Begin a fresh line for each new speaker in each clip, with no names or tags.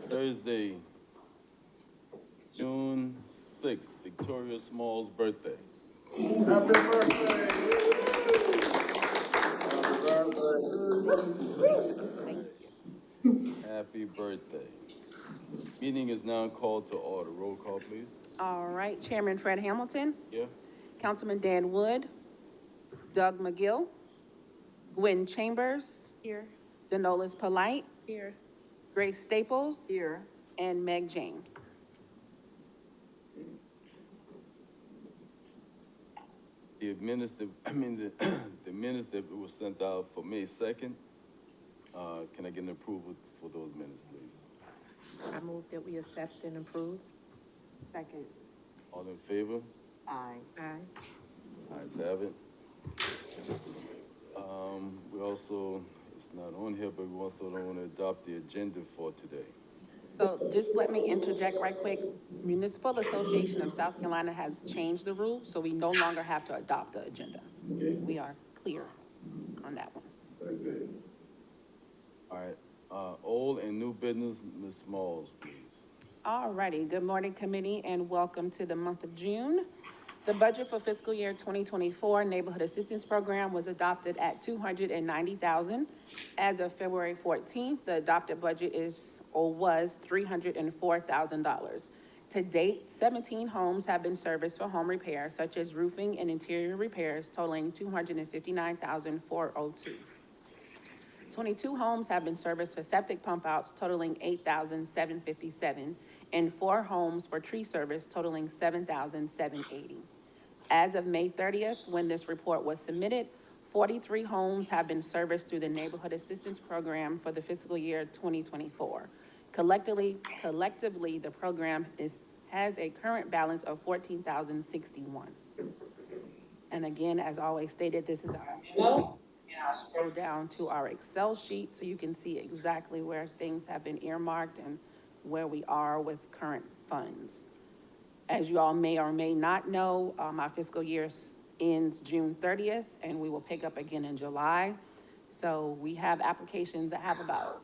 Thursday, June 6th, Victoria Small's birthday.
Happy birthday!
Happy birthday. Meeting is now called to order. Roll call, please.
All right, Chairman Fred Hamilton,
Yeah?
Councilman Dan Wood, Doug McGill, Gwen Chambers,
Here.
Denolis Polite,
Here.
Grace Staples,
Here.
and Meg James.
The the minutes that were sent out for May 2nd, can I get an approval for those minutes, please?
I move that we accept and approve. Second.
All in favor?
Aye. Aye.
Ayes have it. We also, it's not on here, but we also don't want to adopt the agenda for today.
So just let me interject right quick. Municipal Association of South Carolina has changed the rules, so we no longer have to adopt the agenda. We are clear on that one.
All right, old and new business, Ms. Smalls, please.
All righty, good morning, committee, and welcome to the month of June. The budget for fiscal year 2024 Neighborhood Assistance Program was adopted at $290,000. As of February 14th, the adopted budget was $304,000. To date, 17 homes have been serviced for home repair, such as roofing and interior repairs, totaling $259,402. 22 homes have been serviced for septic pump outs, totaling $8,757, and 4 homes for tree service, totaling $7,780. As of May 30th, when this report was submitted, 43 homes have been serviced through the Neighborhood Assistance Program for the fiscal year 2024. Collectively, the program has a current balance of $14,061. And again, as always stated, this is our memo. I'll scroll down to our Excel sheet so you can see exactly where things have been earmarked and where we are with current funds. As you all may or may not know, my fiscal year ends June 30th, and we will pick up again in July. So we have applications. I have about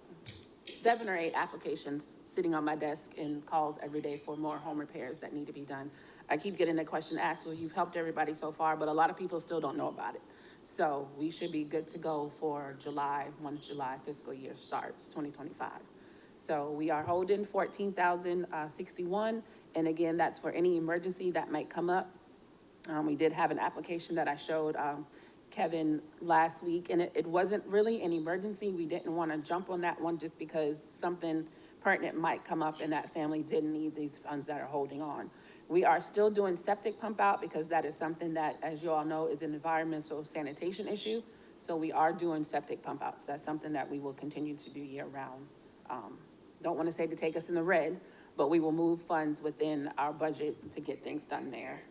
7 or 8 applications sitting on my desk and calls every day for more home repairs that need to be done. I keep getting the question asked, well, you've helped everybody so far, but a lot of people still don't know about it. So we should be good to go for July, once July fiscal year starts, 2025. So we are holding 14,061. And again, that's for any emergency that might come up. We did have an application that I showed Kevin last week, and it wasn't really an emergency. We didn't want to jump on that one just because something pertinent might come up and that family didn't need these funds that are holding on. We are still doing septic pump out because that is something that, as you all know, is an environmental sanitation issue. So we are doing septic pump outs. That's something that we will continue to do year round. Don't want to say to take us in the red, but we will move funds within our budget to get things done there.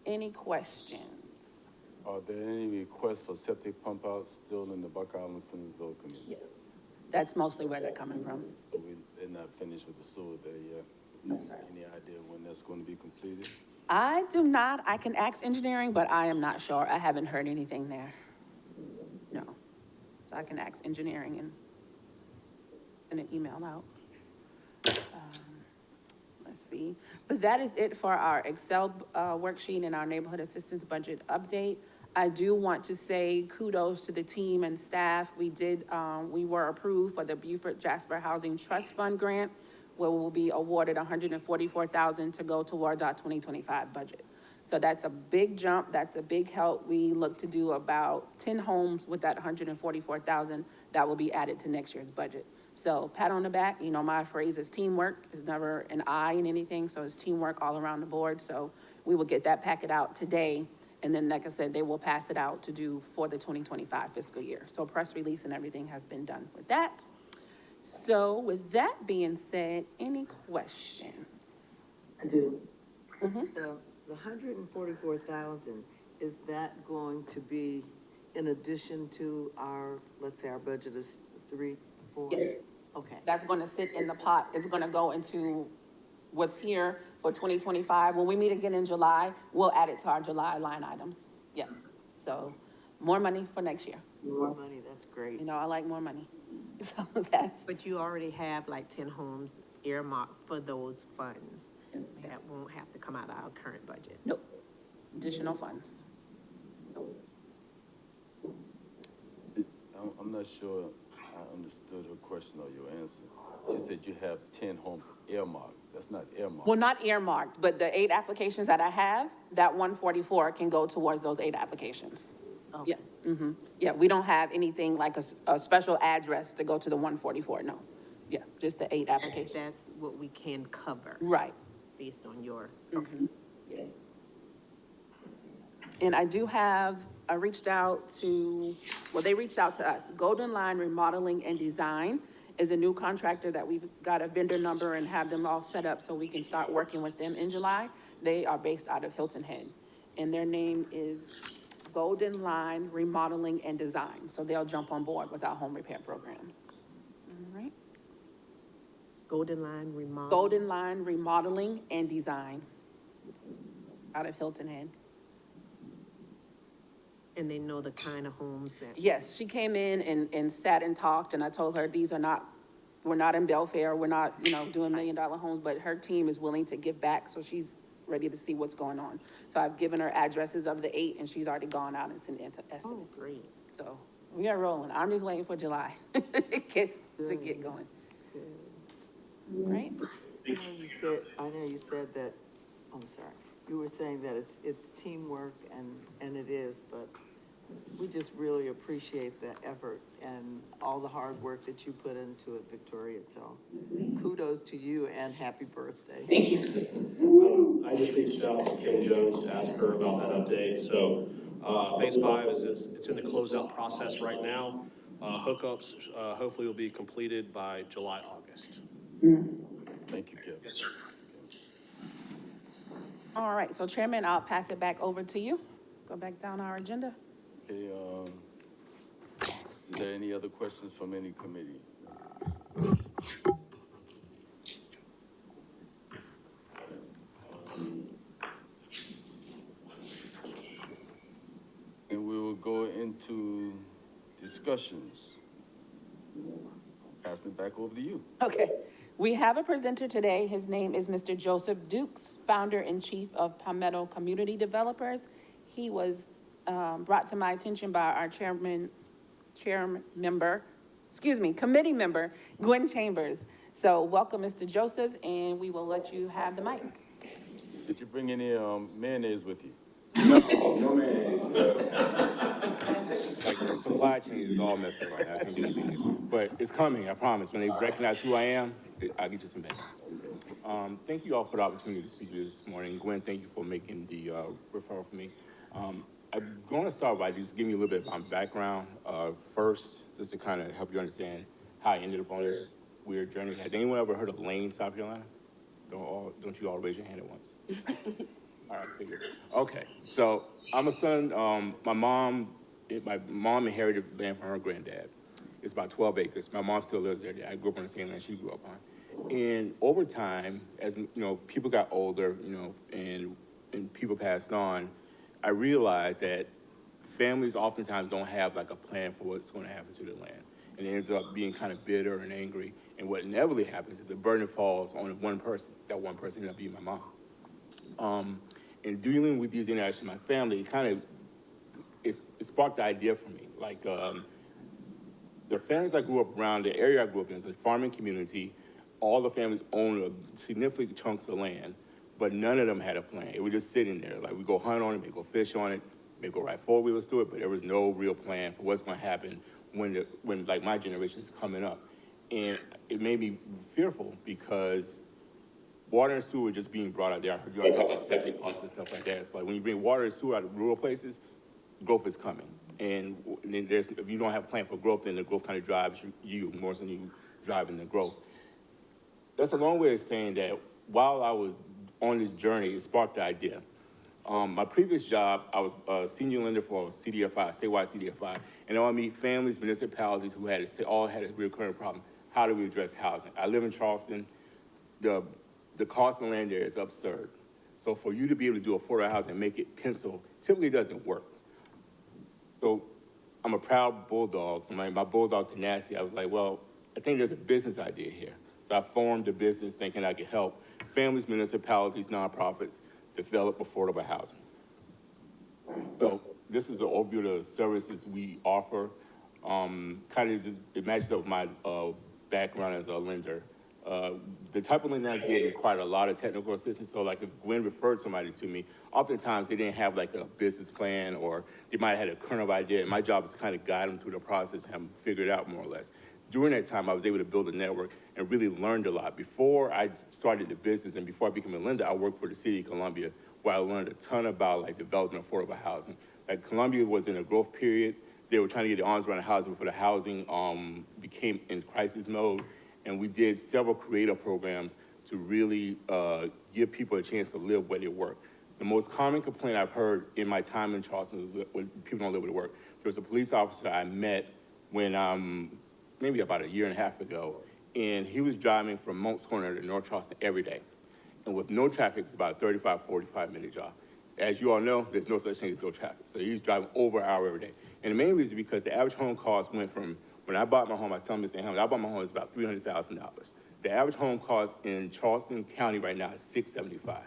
Any questions?
Are there any requests for septic pump outs still in the Buck Island Central community?
Yes. That's mostly where they're coming from.
So they're not finished with the sewer there yet?
No, sir.
Any idea when that's going to be completed?
I do not. I can ask engineering, but I am not sure. I haven't heard anything there. No. So I can ask engineering and send an email out. Let's see. But that is it for our Excel worksheet and our neighborhood assistance budget update. I do want to say kudos to the team and staff. We were approved for the Beaufort Jasper Housing Trust Fund grant, where we'll be awarded $144,000 to go towards our 2025 budget. So that's a big jump. That's a big help. We look to do about 10 homes with that $144,000 that will be added to next year's budget. So pat on the back. You know, my phrase is teamwork. It's never an I in anything. So it's teamwork all around the board. So we will get that packet out today. And then, like I said, they will pass it out to do for the 2025 fiscal year. So press release and everything has been done with that. So with that being said, any questions?
I do.
Mm-hmm.
The 144,000, is that going to be in addition to our, let's say our budget is 3, 4?
Yes.
Okay.
That's going to sit in the pot. It's going to go into what's here for 2025. When we meet again in July, we'll add it to our July line items. Yeah. So more money for next year.
More money, that's great.
You know, I like more money. So that's,
But you already have like 10 homes earmarked for those funds.
Yes, ma'am.
That won't have to come out of our current budget.
nope, additional funds.
I'm not sure I understood her question or your answer. She said you have 10 homes earmarked. That's not earmarked.
Well, not earmarked, but the 8 applications that I have, that 144 can go towards those 8 applications. Yeah, yeah, we don't have anything like a special address to go to the 144, no. Yeah, just the 8 applications.
That's what we can cover
Right.
based on your,
Yes. And I do have, I reached out to, well, they reached out to us. Golden Line Remodeling and Design is a new contractor that we've got a vendor number and have them all set up so we can start working with them in July. They are based out of Hilton Head, and their name is Golden Line Remodeling and Design. So they'll jump on board with our home repair programs. All right.
Golden Line remodel.
Golden Line Remodeling and Design out of Hilton Head.
And they know the kind of homes that.
Yes, she came in and sat and talked, and I told her, these are not, we're not in Belfair, we're not, you know, doing $1 million homes, but her team is willing to give back, so she's ready to see what's going on. So I've given her addresses of the 8, and she's already gone out and sent estimates.
Oh, great.
So we are rolling. I'm just waiting for July to get going. Right?
I know you said that, I'm sorry, you were saying that it's teamwork and it is, but we just really appreciate the effort and all the hard work that you put into it, Victoria, so kudos to you and happy birthday.
Thank you.
I just reached out to Kim Jones to ask her about that update. So, phase 5 it's in the closeout process right now. Hookups, hopefully will be completed by July, August.
Thank you, Kevin.
Yes, sir.
All right, so Chairman, I'll pass it back over to you. Go back down our agenda.
Okay, is there any other questions from any committee? And we will go into discussions. Passing it back over to you.
Okay, we have a presenter today. His name is Mr. Joseph Dukes, founder and chief of Palmetto Community Developers. He was brought to my attention by our committee member, Gwen Chambers. So welcome, Mr. Joseph, and we will let you have the mic.
Did you bring any mayonnaise with you?
No mayonnaise. Like the supply chain is all messed up right now. I can't do anything. But it's coming, I promise. When they recognize who I am, I'll get you some mayonnaise. Thank you all for the opportunity to speak to you this morning. Gwen, thank you for making the referral for me. I'm going to start by just giving you a little bit of my background. First, just to kind of help you understand how I ended up on this weird journey. Has anyone ever heard of Lane, South Carolina? Don't you all raise your hand at once? All right, figured. Okay, so I'm a son. My mom inherited land from her granddad. It's about 12 acres. My mom still lives there. I grew up on the same land she grew up on. And over time, as you know, people got older, you know, and people passed on, I realized that families oftentimes don't have like a plan for what's going to happen to their land. And it ends up being kind of bitter and angry. And what inevitably happens is the burden falls on one person. That one person ended up being my mom. In dealing with these interactions with my family, it sparked the idea for me. Like, the families I grew up around, the area I grew up in is a farming community. All the families owned significant chunks of land, but none of them had a plan. It was just sitting there. Like, we go hunt on it, maybe go fish on it, maybe go ride four-wheelers to it, but there was no real plan for what's going to happen when like my generation is coming up. And it made me fearful because water and sewer just being brought out there. I heard you all talk about septic pumps and stuff like that. It's like when you bring water and sewer out of rural places, growth is coming. And then if you don't have a plan for growth, then the growth kind of drives you more than you driving the growth. That's a long way of saying that while I was on this journey, it sparked the idea. My previous job, I was a senior lender for CDFI, statewide CDFI, and I would meet families, municipalities who all had a recurring problem. How do we address housing? I live in Charleston. The cost of land there is absurd. So for you to be able to do affordable housing and make it pencil typically doesn't work. So I'm a proud bulldog, so my bulldog tenacity, I was like, well, I think there's a business idea here. So I formed a business thinking I could help families, municipalities, nonprofits develop affordable housing. So this is an overview of the services we offer. Kind of just, it matches up with my background as a lender. The type of lending I did required a lot of technical assistance. So like if Gwen referred somebody to me, oftentimes they didn't have like a business plan or they might have had a kernel idea. And my job is to kind of guide them through the process and have them figure it out more or less. During that time, I was able to build a network and really learned a lot. Before I started the business and before I became a lender, I worked for the city of Columbia, where I learned a ton about like developing affordable housing. Like Columbia was in a growth period. They were trying to get their arms around the housing before the housing became in crisis mode. And we did several creative programs to really give people a chance to live where they work. The most common complaint I've heard in my time in Charleston is that when people don't live where they work. There was a police officer I met when maybe about a year and a half ago, and he was driving from Moncks Corner to North Charleston every day. And with no traffic, it's about a 35, 45-minute drive. As you all know, there's no such thing as no traffic. So he's driving over an hour every day. And the main reason is because the average home cost went from, when I bought my home, I was telling Mr. Hamilton, I bought my home, it's about $300,000. The average home cost in Charleston County right now is $675,000.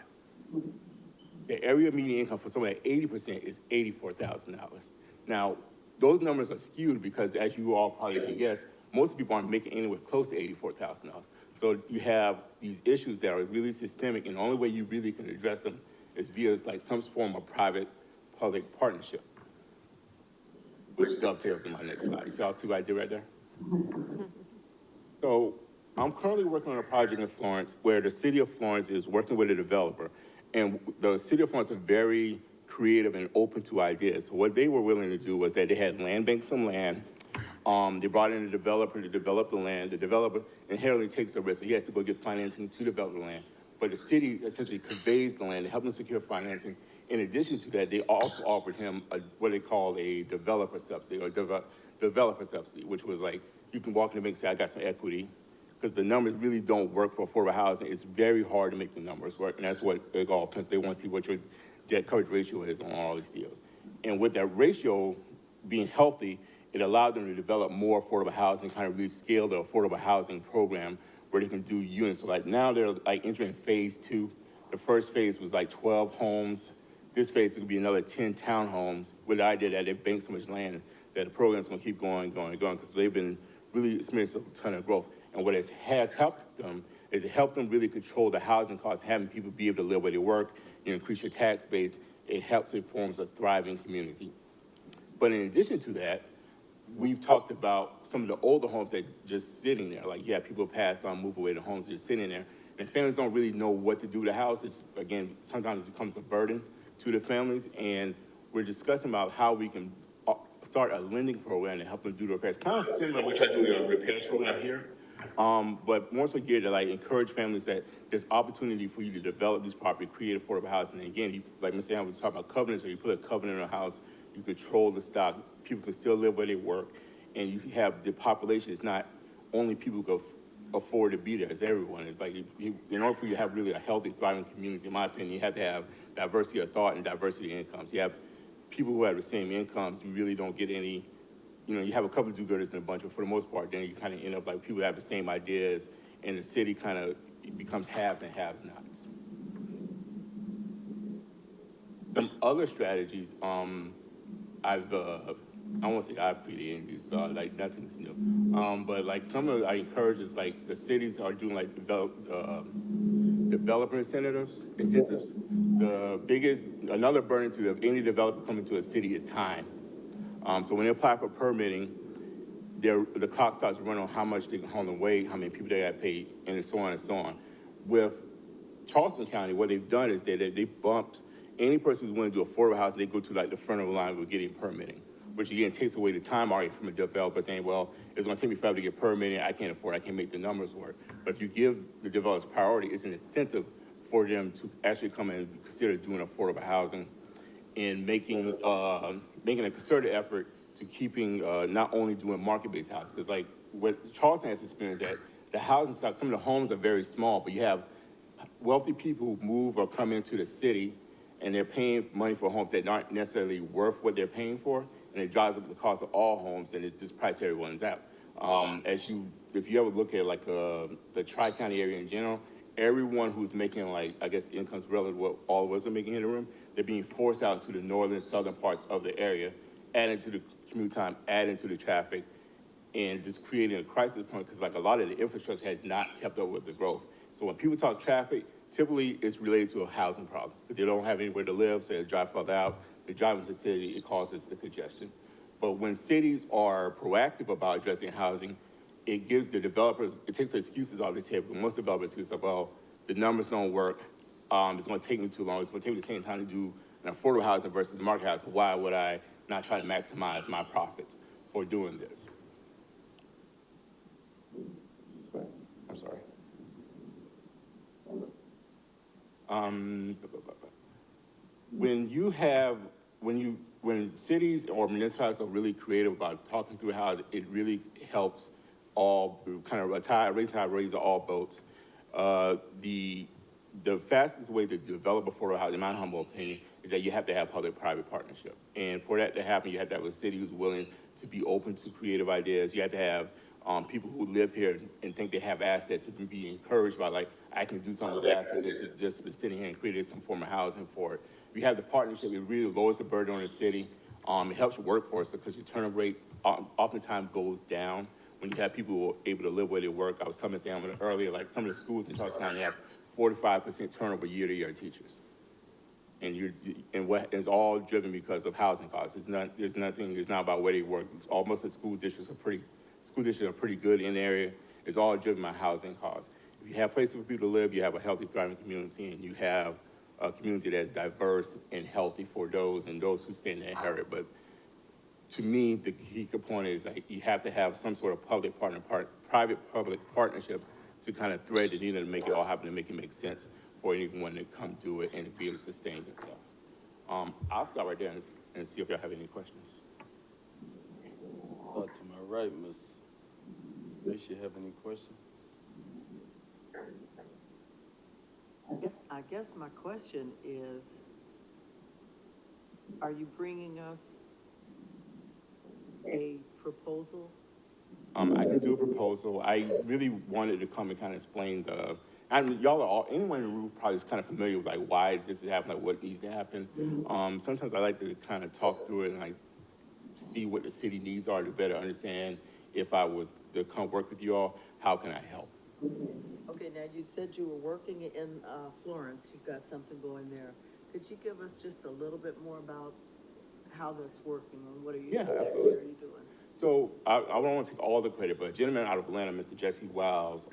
The area median income for someone at 80% is $84,000. Now, those numbers are skewed because, as you all probably can guess, most people aren't making anywhere close to $84,000. So you have these issues that are really systemic, and the only way you really can address them is via like some form of private-public partnership, which dovetails in my next slide. You see what I did right there? So I'm currently working on a project in Florence where the city of Florence is working with a developer, and the city of Florence is very creative and open to ideas. So what they were willing to do was that they had land bank some land. They brought in a developer to develop the land. The developer inherently takes the risk. So he has to go get financing to develop the land. But the city essentially conveys the land to help him secure financing. In addition to that, they also offered him what they call a developer subsidy, or developer subsidy, which was like, you can walk in the bank and say, I got some equity, because the numbers really don't work for affordable housing. It's very hard to make the numbers work, and that's what it all depends. They want to see what your debt coverage ratio is on all these deals. And with that ratio being healthy, it allowed them to develop more affordable housing, kind of really scale the affordable housing program where they can do units. So like now they're like entering phase 2. The first phase was like 12 homes. This phase will be another 10 townhomes with the idea that they bank so much land that the program's gonna keep going, because they've been really experiencing a ton of growth. And what it has helped them is it helped them really control the housing costs, having people be able to live where they work, increase your tax base. It helps, it forms a thriving community. But in addition to that, we've talked about some of the older homes that are just sitting there. Like, yeah, people pass on, move away, the homes just sitting there. And families don't really know what to do with the house. It's, again, sometimes it becomes a burden to the families. And we're discussing about how we can start a lending program to help them do the repairs. Kind of similar to what you're doing a repairs program here. But more so geared to like encourage families that there's opportunity for you to develop this property, create affordable housing. And again, like Mr. Hamilton was talking about covenants, so you put a covenant in a house, you control the stock, people can still live where they work, and you have the population. It's not only people who can afford to be there, it's everyone. It's like, in order for you to have really a healthy, thriving community, in my opinion, you have to have diversity of thought and diversity of incomes. You have people who have the same incomes, you really don't get any, you have a couple of do-gooders in a bunch, but for the most part, then you kind of end up like people that have the same ideas, and the city kind of becomes haves and have-nots. Some other strategies, I won't say I've created, so like nothing's new. But like some of I encourage is like the cities are doing like developer incentives. Another burden to any developer coming to a city is time. So when they apply for permitting, the clock starts to run on how much they can hold and wait, how many people they got paid, and so on and so on. With Charleston County, what they've done is that they bumped any person who's willing to do affordable housing, they go to like the front of the line with getting permitting, which again takes away the time argument from a developer saying, well, it's gonna take me forever to get permitting, I can't afford it, I can't make the numbers work. But if you give the developers priority, it's an incentive for them to actually come in and consider doing affordable housing and making a concerted effort to keeping not only doing market-based houses, because like what Charleston has experienced that the housing stock, some of the homes are very small, but you have wealthy people who move or come into the city and they're paying money for homes that aren't necessarily worth what they're paying for, and it drives up the cost of all homes, and it just prices everyone's out. If you ever look at like the Tri-County area in general, everyone who's making like, I guess, incomes relative to what all of us are making in the room, they're being forced out to the northern, southern parts of the area, adding to the commute time, adding to the traffic, and just creating a crisis point because like a lot of the infrastructure has not kept up with the growth. So when people talk traffic, typically it's related to a housing problem. If they don't have anywhere to live, so they drive further out, they drive into the city, it causes the congestion. But when cities are proactive about addressing housing, it gives the developers, it takes the excuses off the table. Most developers say, well, the numbers don't work, it's gonna take me too long, it's gonna take me the same time to do an affordable housing versus market housing. Why would I not try to maximize my profits for doing this? I'm sorry. When cities or municipalities are really creative about talking through how it really helps all, kind of raise all boats. The fastest way to develop affordable housing, in my humble opinion, is that you have to have public-private partnership. And for that to happen, you have to have a city who's willing to be open to creative ideas. You have to have people who live here and think they have assets to be encouraged by, like, I can do something with assets, just sitting here and create some form of housing for it. If you have the partnership, it really lowers the burden on the city. It helps the workforce because your turnover rate oftentimes goes down when you have people who are able to live where they work. I was telling Sam earlier, like some of the schools in Charles County have 45% turnover year-to-year teachers. And it's all driven because of housing costs. It's not about where they work. Most of the school districts are pretty good in the area. It's all driven by housing costs. If you have places for people to live, you have a healthy, thriving community, and you have a community that's diverse and healthy for those who stand to inherit. But to me, the key component is like you have to have some sort of private-public partnership to kind of thread the needle to make it all happen and make it make sense for anyone to come do it and to be able to sustain themselves. I'll stop right there and see if y'all have any questions.
To my right, Ms. Does you have any questions?
I guess my question is, are you bringing us a proposal?
I can do a proposal. I really wanted to come and kind of explain anyone in the room probably is kind of familiar with like why this is happening, like what needs to happen. Sometimes I like to kind of talk through it and like see what the city needs are to better understand if I was to come work with you all, how can I help?
Okay, now you said you were working in Florence, you've got something going there. Could you give us just a little bit more about how that's working and what are you doing?
Absolutely.
What are you doing?
So I don't want to take all the credit, but a gentleman out of Atlanta, Mr. Jesse Wiles,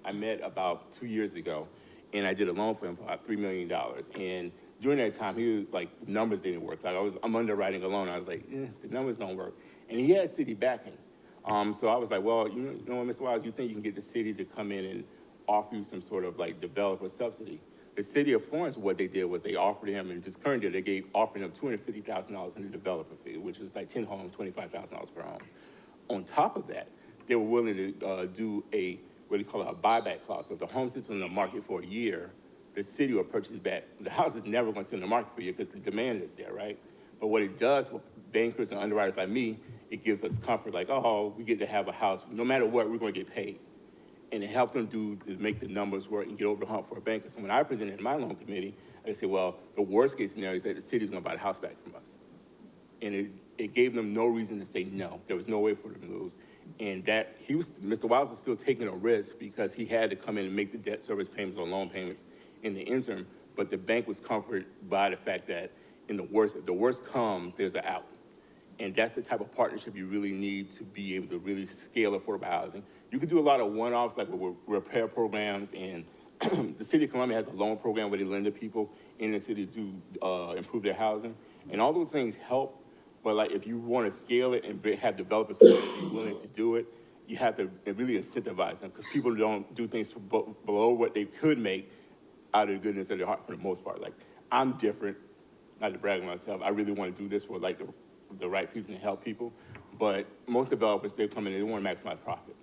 I met about 2 years ago, and I did a loan for him for about $3 million. And during that time, he was like, the numbers didn't work. Like I'm underwriting a loan. I was like, the numbers don't work. And he had city backing. So I was like, well, you know what, Mr. Wiles, you think you can get the city to come in and offer you some sort of like developer subsidy? The city of Florence, what they did was they offered him, and just currently they offered him $250,000 in the developer fee, which is like 10 homes, $25,000 per home. On top of that, they were willing to do what they call a buyback clause. So if the home sits on the market for a year, the city will purchase it back. The house is never going to sit in the market for a year because the demand is there, right? But what it does for bankers and underwriters like me, it gives us comfort, like, oh, we get to have a house. No matter what, we're going to get paid. And it helped them to make the numbers work and get over the hump for a banker. So when I presented in my loan committee, I said, well, the worst case scenario is that the city's going to buy the house back from us. And it gave them no reason to say no. There was no way for them to lose. And Mr. Wiles was still taking a risk because he had to come in and make the debt service payments or loan payments in the interim. But the bank was comforted by the fact that if the worst comes, there's an out. And that's the type of partnership you really need to be able to really scale affordable housing. You can do a lot of one-offs like with repair programs, and the city of Columbia has a loan program where they lend to people in the city to improve their housing. And all those things help, but like if you want to scale it and have developers be willing to do it, you have to really incentivize them because people don't do things below what they could make out of the goodness of their heart for the most part. Like I'm different, not to brag on myself, I really want to do this for like the right reason to help people, but most developers, they come in and they want to maximize profit.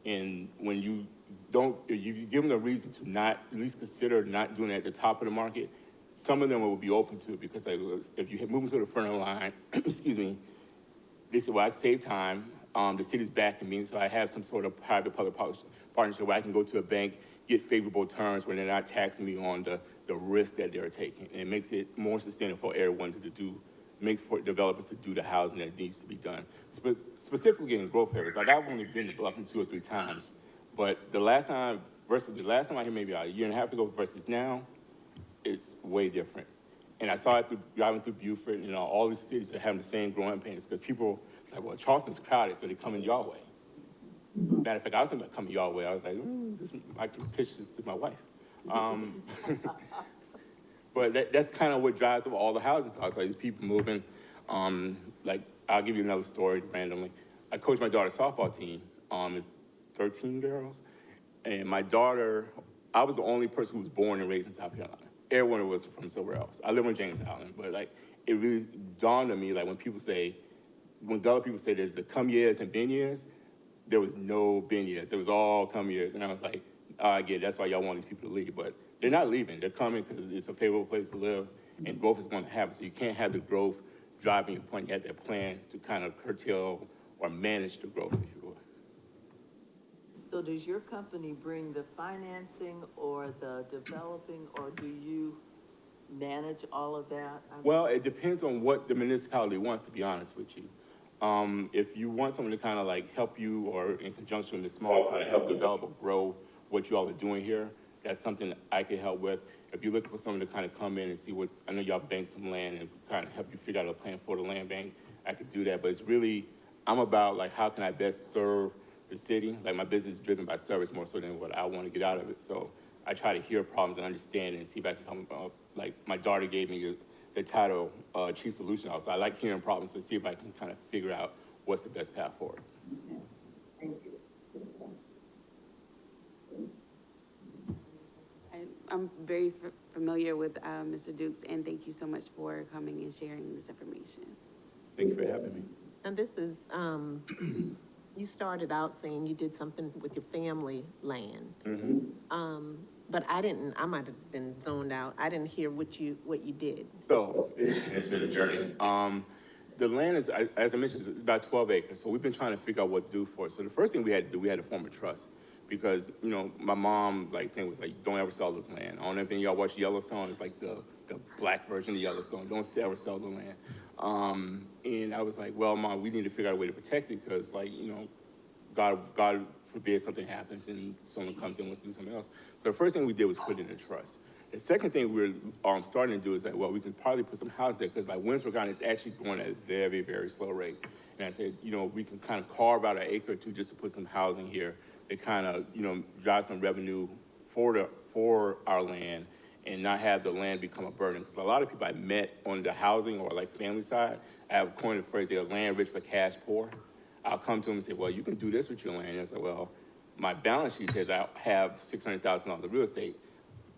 And when you give them the reason to not at least consider not doing it at the top of the market, some of them will be open to it because if you move to the front of the line, excuse me, they said, well, I'd save time. The city's backing me, so I have some sort of private-public partnership where I can go to a bank, get favorable terms when they're not taxing me on the risk that they're taking. And it makes it more sustainable for everyone to do, for developers to do the housing that needs to be done. Specifically in growth areas. Like I've only been to Bluffton 2 or 3 times, but the last time I here maybe a year and a half ago versus now, it's way different. And I saw it driving through Beaufort, all these cities are having the same growing pains. Because people, like, well, Charleston's crowded, so they come in your way. Matter of fact, I was thinking about coming your way. I was like, I can pitch this to my wife. But that's kind of what drives up all the housing costs. Like these people moving. Like I'll give you another story randomly. I coach my daughter's softball team. It's 13 girls, and my daughter. I was the only person who was born and raised in South Carolina. Everyone was from somewhere else. I live in James Island, but like it really dawned on me, like when other people say there's the come years and been years, there was no been years. It was all come years, and I was like, oh, I get it. That's why y'all want these people to leave, but they're not leaving. They're coming because it's a favorable place to live, and growth is going to happen. So you can't have the growth driving your point. You have that plan to kind of curtail or manage the growth, if you will.
So does your company bring the financing or the developing, or do you manage all of that?
Well, it depends on what the municipality wants, to be honest with you. If you want someone to kind of like help you, or in conjunction with the small side, help develop or grow what you all are doing here, that's something that I can help with. If you're looking for someone to kind of come in and see I know y'all bank some land and kind of help you figure out a plan for the land bank, I could do that. But it's really, I'm about like, how can I best serve the city? Like my business is driven by service more so than what I want to get out of it. So I try to hear problems and understand and see if I can come up. Like my daughter gave me the title Chief Solution Officer. I like hearing problems to see if I can kind of figure out what's the best path forward.
Thank you.
I'm very familiar with Mr. Dukes, and thank you so much for coming and sharing this information.
Thank you for having me.
And this is, you started out saying you did something with your family land.
Mm-hmm.
But I might have been zoned out. I didn't hear what you did.
So it's been a journey. The land is, as I mentioned, it's about 12 acres. So we've been trying to figure out what to do for it. So the first thing we had to do, we had to form a trust. Because, my mom, thing was like, don't ever sell this land. I don't know if any of y'all watch Yellowstone. It's like the black version of Yellowstone. Don't ever sell the land. And I was like, well, Mom, we need to figure out a way to protect it because, God forbid something happens and someone comes in and wants to do something else. So the first thing we did was put it in a trust. The second thing we're starting to do is that, well, we can probably put some houses there because Windsor County is actually growing at a very, very slow rate. And I said, we can kind of carve out an acre or two just to put some housing here. It kind of, drive some revenue for our land and not have the land become a burden. Because a lot of people I met on the housing or family side, I have coined the phrase, they're land rich but cash poor. I'll come to them and say, well, you can do this with your land. And I say, well, my balance sheet says I have $600,000 of real estate.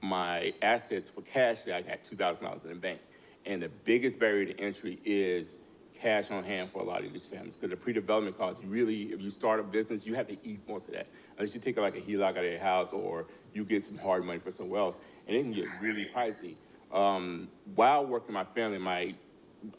My assets for cash, I got $2,000 in the bank. And the biggest barrier to entry is cash on hand for a lot of these families. Because the pre-development costs, if you start a business, you have to eat most of that. Unless you take a HELOC out of your house or you get some hard money for somewhere else, and it can get really pricey. While working my family,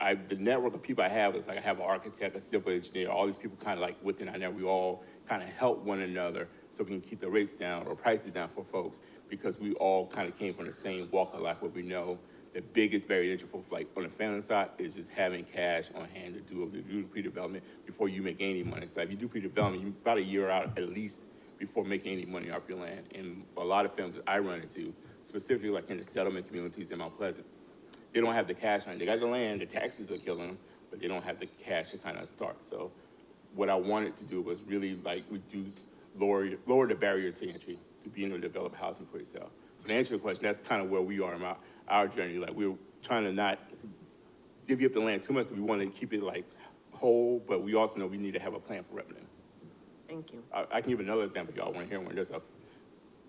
the network of people I have is I have an architect, a civil engineer, all these people kind of within our network, we all kind of help one another so we can keep the rates down or prices down for folks because we all kind of came from the same walk of life where we know the biggest barrier to entry for on the family side is just having cash on hand to do the pre-development before you make any money. So if you do pre-development, you're about a year out at least before making any money off your land. And a lot of families I run into, specifically in the settlement communities in Mount Pleasant, they don't have the cash on it. They got the land, the taxes are killing them, but they don't have the cash to kind of start. So what I wanted to do was really lower the barrier to entry to being able to develop housing for yourself. So to answer your question, that's kind of where we are in our journey. We're trying to not divvy up the land too much. We want to keep it whole, but we also know we need to have a plan for revenue.
Thank you.
I can give another example if y'all want to hear one. There's a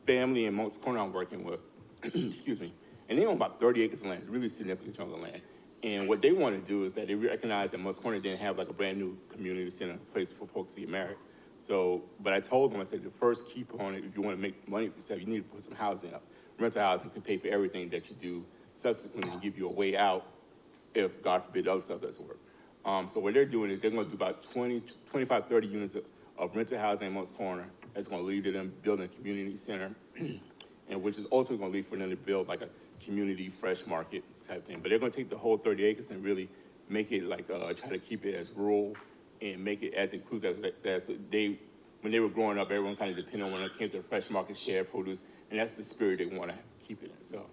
family in Moncks Corner I'm working with, excuse me, and they own about 30 acres of land, really significant chunk of land. And what they want to do is that they recognize that Moncks Corner didn't have a brand new community center place for folks to get married. So, but I told them, I said, the first key component, if you want to make money for yourself, you need to put some housing up. Rental housing can pay for everything that you do subsequently and give you a way out if, God forbid, other stuff doesn't work. So what they're doing is they're gonna do about 25, 30 units of rental housing in Moncks Corner. That's gonna lead to them building a community center, and which is also gonna lead for them to build like a community fresh market type thing. But they're gonna take the whole 30 acres and really make it like, try to keep it as rural and make it as inclusive as they, when they were growing up, everyone kind of depended on when it came to fresh market share produce, and that's the spirit they wanna keep it in. So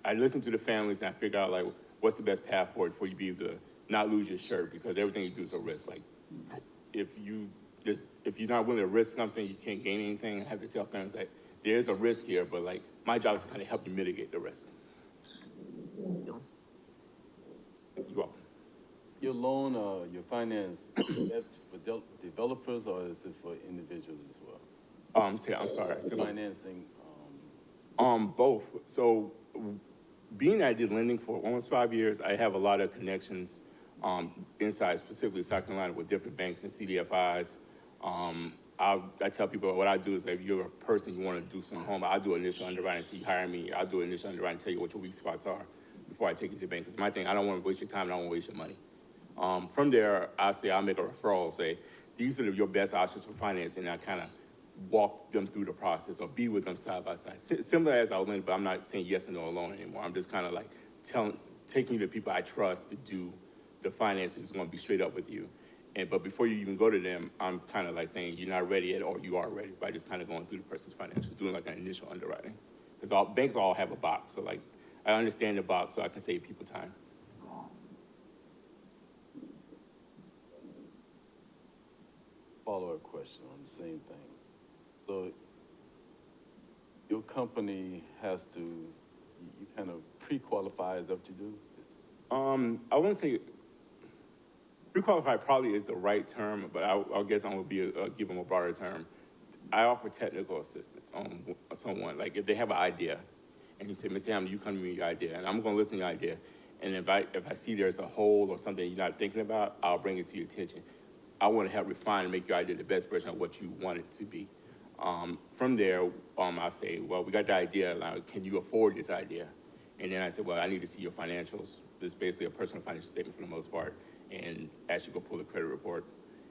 I listened to the families and I figured out like, what's the best path forward for you to be able to not lose your shirt, because everything you do is a risk. Like, if you're not willing to risk something, you can't gain anything. I have to tell families that there is a risk here, but like, my job is to kind of help you mitigate the risk. You're welcome.
Your loan, your finance, is that for developers or is it for individuals as well?
I'm sorry.
Financing,
Both. So being that I did lending for almost 5 years, I have a lot of connections inside, specifically South Carolina, with different banks and CDFIs. I tell people what I do is if you're a person, you want to do some home, I'll do initial underwriting, so you hire me, I'll do initial underwriting, tell you what your weak spots are before I take you to the bank. Because my thing, I don't want to waste your time, and I don't want to waste your money. From there, I'll make a referral, say, these are your best options for financing, and I kind of walk them through the process or be with them side by side. Similar as I lend, but I'm not saying yes and no alone anymore. I'm just kind of like taking you to people I trust to do the finances. It's going to be straight up with you. But before you even go to them, I'm kind of like saying you're not ready yet or you are ready by just kind of going through the person's financials, doing like an initial underwriting. Because banks all have a box. So like, I understand the box so I can save people time.
follow-up question on the same thing. So your company has to, you kind of pre-qualify, is that what you do?
I wouldn't say pre-qualified probably is the right term, but I guess I'm gonna give them a broader term. I offer technical assistance on someone, like if they have an idea, and you say, Ms. Ham, you come to me with your idea, and I'm gonna listen to your idea, and if I see there's a hole or something you're not thinking about, I'll bring it to your attention. I want to help refine and make your idea the best version of what you want it to be. From there, I'll say, well, we got the idea, now can you afford this idea? And then I said, well, I need to see your financials. It's basically a personal financial statement for the most part, and actually go pull the credit report.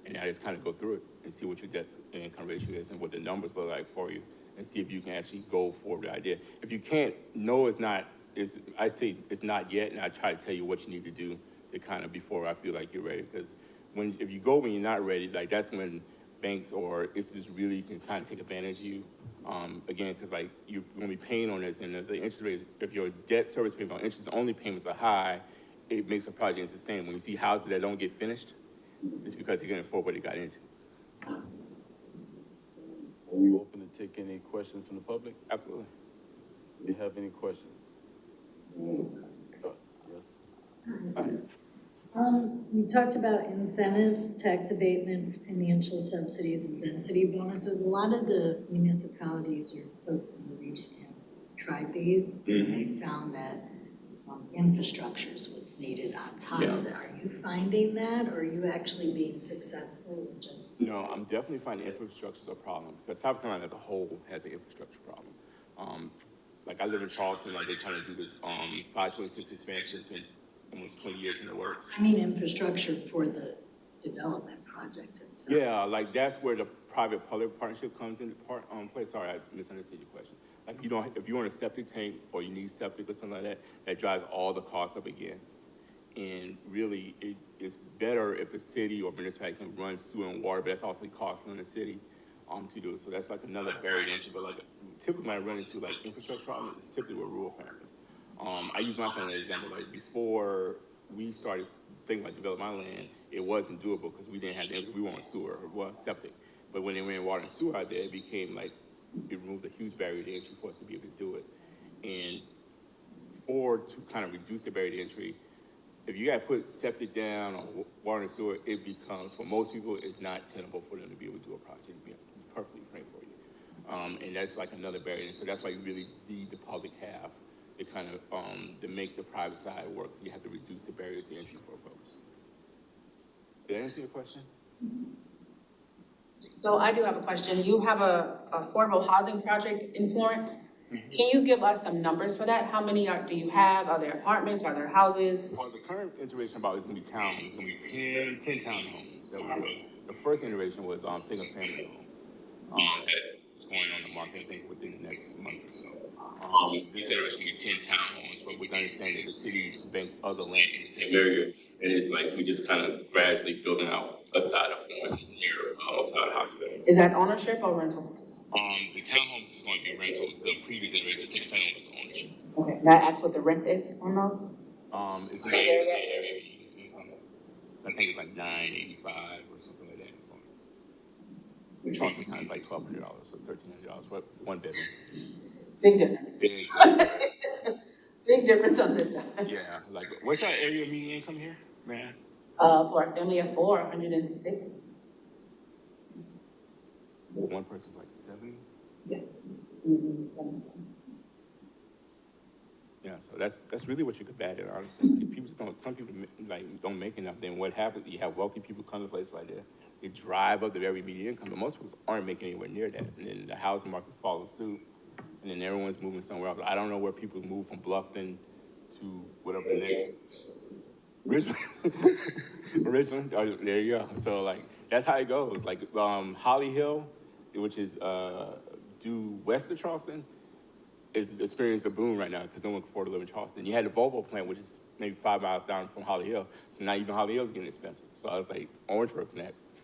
And I just kind of go through it and see what your debt and income ratio is and what the numbers look like for you, and see if you can actually go forward with the idea. If you can't, no, I say it's not yet, and I try to tell you what you need to do to kind of before I feel like you're ready. Because if you go when you're not ready, like that's when banks or it's just really can kind of take advantage of you. Again, because like you're going to be paying on this, and the interest rate, if your debt service payment on interest only payments are high, it makes a project insane. When you see houses that don't get finished, it's because they can't afford what they got into.
Are we open to take any questions from the public?
Absolutely.
Do you have any questions? Yes.
You talked about incentives, tax abatement, financial subsidies, and density bonuses. A lot of the municipalities or folks in the region have tried these, and they found that infrastructure is what's needed on top of that. Are you finding that, or are you actually being successful in just?
No, I'm definitely finding infrastructure is a problem, because South Carolina as a whole has an infrastructure problem. Like I live in Charleston, like they're trying to do this 526 expansion. It's been almost 20 years in the works.
I mean infrastructure for the development project itself.
Yeah, like that's where the private-public partnership comes into play. Sorry, I misunderstood your question. Like if you want a septic tank or you need septic or something like that, that drives all the costs up again. And really, it's better if the city or municipality can run sewer and water, but that's also costing the city to do it. So that's like another barrier to entry. But like typically when I run into like infrastructure problems, it's typically with rural families. I use my family as an example. Like before we started thinking about developing my land, it wasn't doable because we didn't have we weren't sewer or septic. But when they ran water and sewer out there, it became like it removed a huge barrier to entry for us to be able to do it. And to kind of reduce the barrier to entry, if you got to put septic down or water and sewer, it becomes, for most people, it's not tenable for them to be able to do a project, to be perfectly framed for you. And that's like another barrier. So that's why you really need the public half to kind of, to make the private side work. You have to reduce the barriers to entry for folks. Did I answer your question?
So I do have a question. You have a affordable housing project in Florence.
Can you give us some numbers for that? How many do you have? Are there apartments? Are there houses?
Well, the current iteration about is gonna be townhomes, it's gonna be 10 townhomes that we're doing. The first iteration was, single family home. That's going on the market, I think, within the next month or so. This iteration will be 10 townhomes, but we understand that the city's bank other land in the same area. And it's like, we just kind of gradually building out a side of Florence near, Cloud Hospital.
Is that ownership or rental?
The townhomes is going to be rental, the previous iteration, the single family was ownership.
Okay, that that's what the rent is on those?
It's in the same area. I think it's like $985 or something like that. Which also kind of like $1,200 or $1,300 for one bedroom.
Big difference.
Big.
Big difference on this side.
Yeah, like what's our area median income here, man?
For a family of four, 106.
So one person's like 70.
Yeah.
Yeah, so that's really what you could bat it, honestly. Like, people just don't. Some people like don't make enough. Then what happens? You have wealthy people come to a place like that. They drive up the very median income, but most people aren't making anywhere near that. And then the housing market follows suit, and then everyone's moving somewhere else. I don't know where people move from Bluffton to whatever the next. Richmond. Oh, there you go. So like that's how it goes. Like Holly Hill, which is due west of Charleston, is experiencing a boom right now because no one can afford to live in Charleston. You had the Volvo plant, which is maybe 5 miles down from Holly Hill. So now even Holly Hill is getting expensive. So I was like, Orange Brook's next.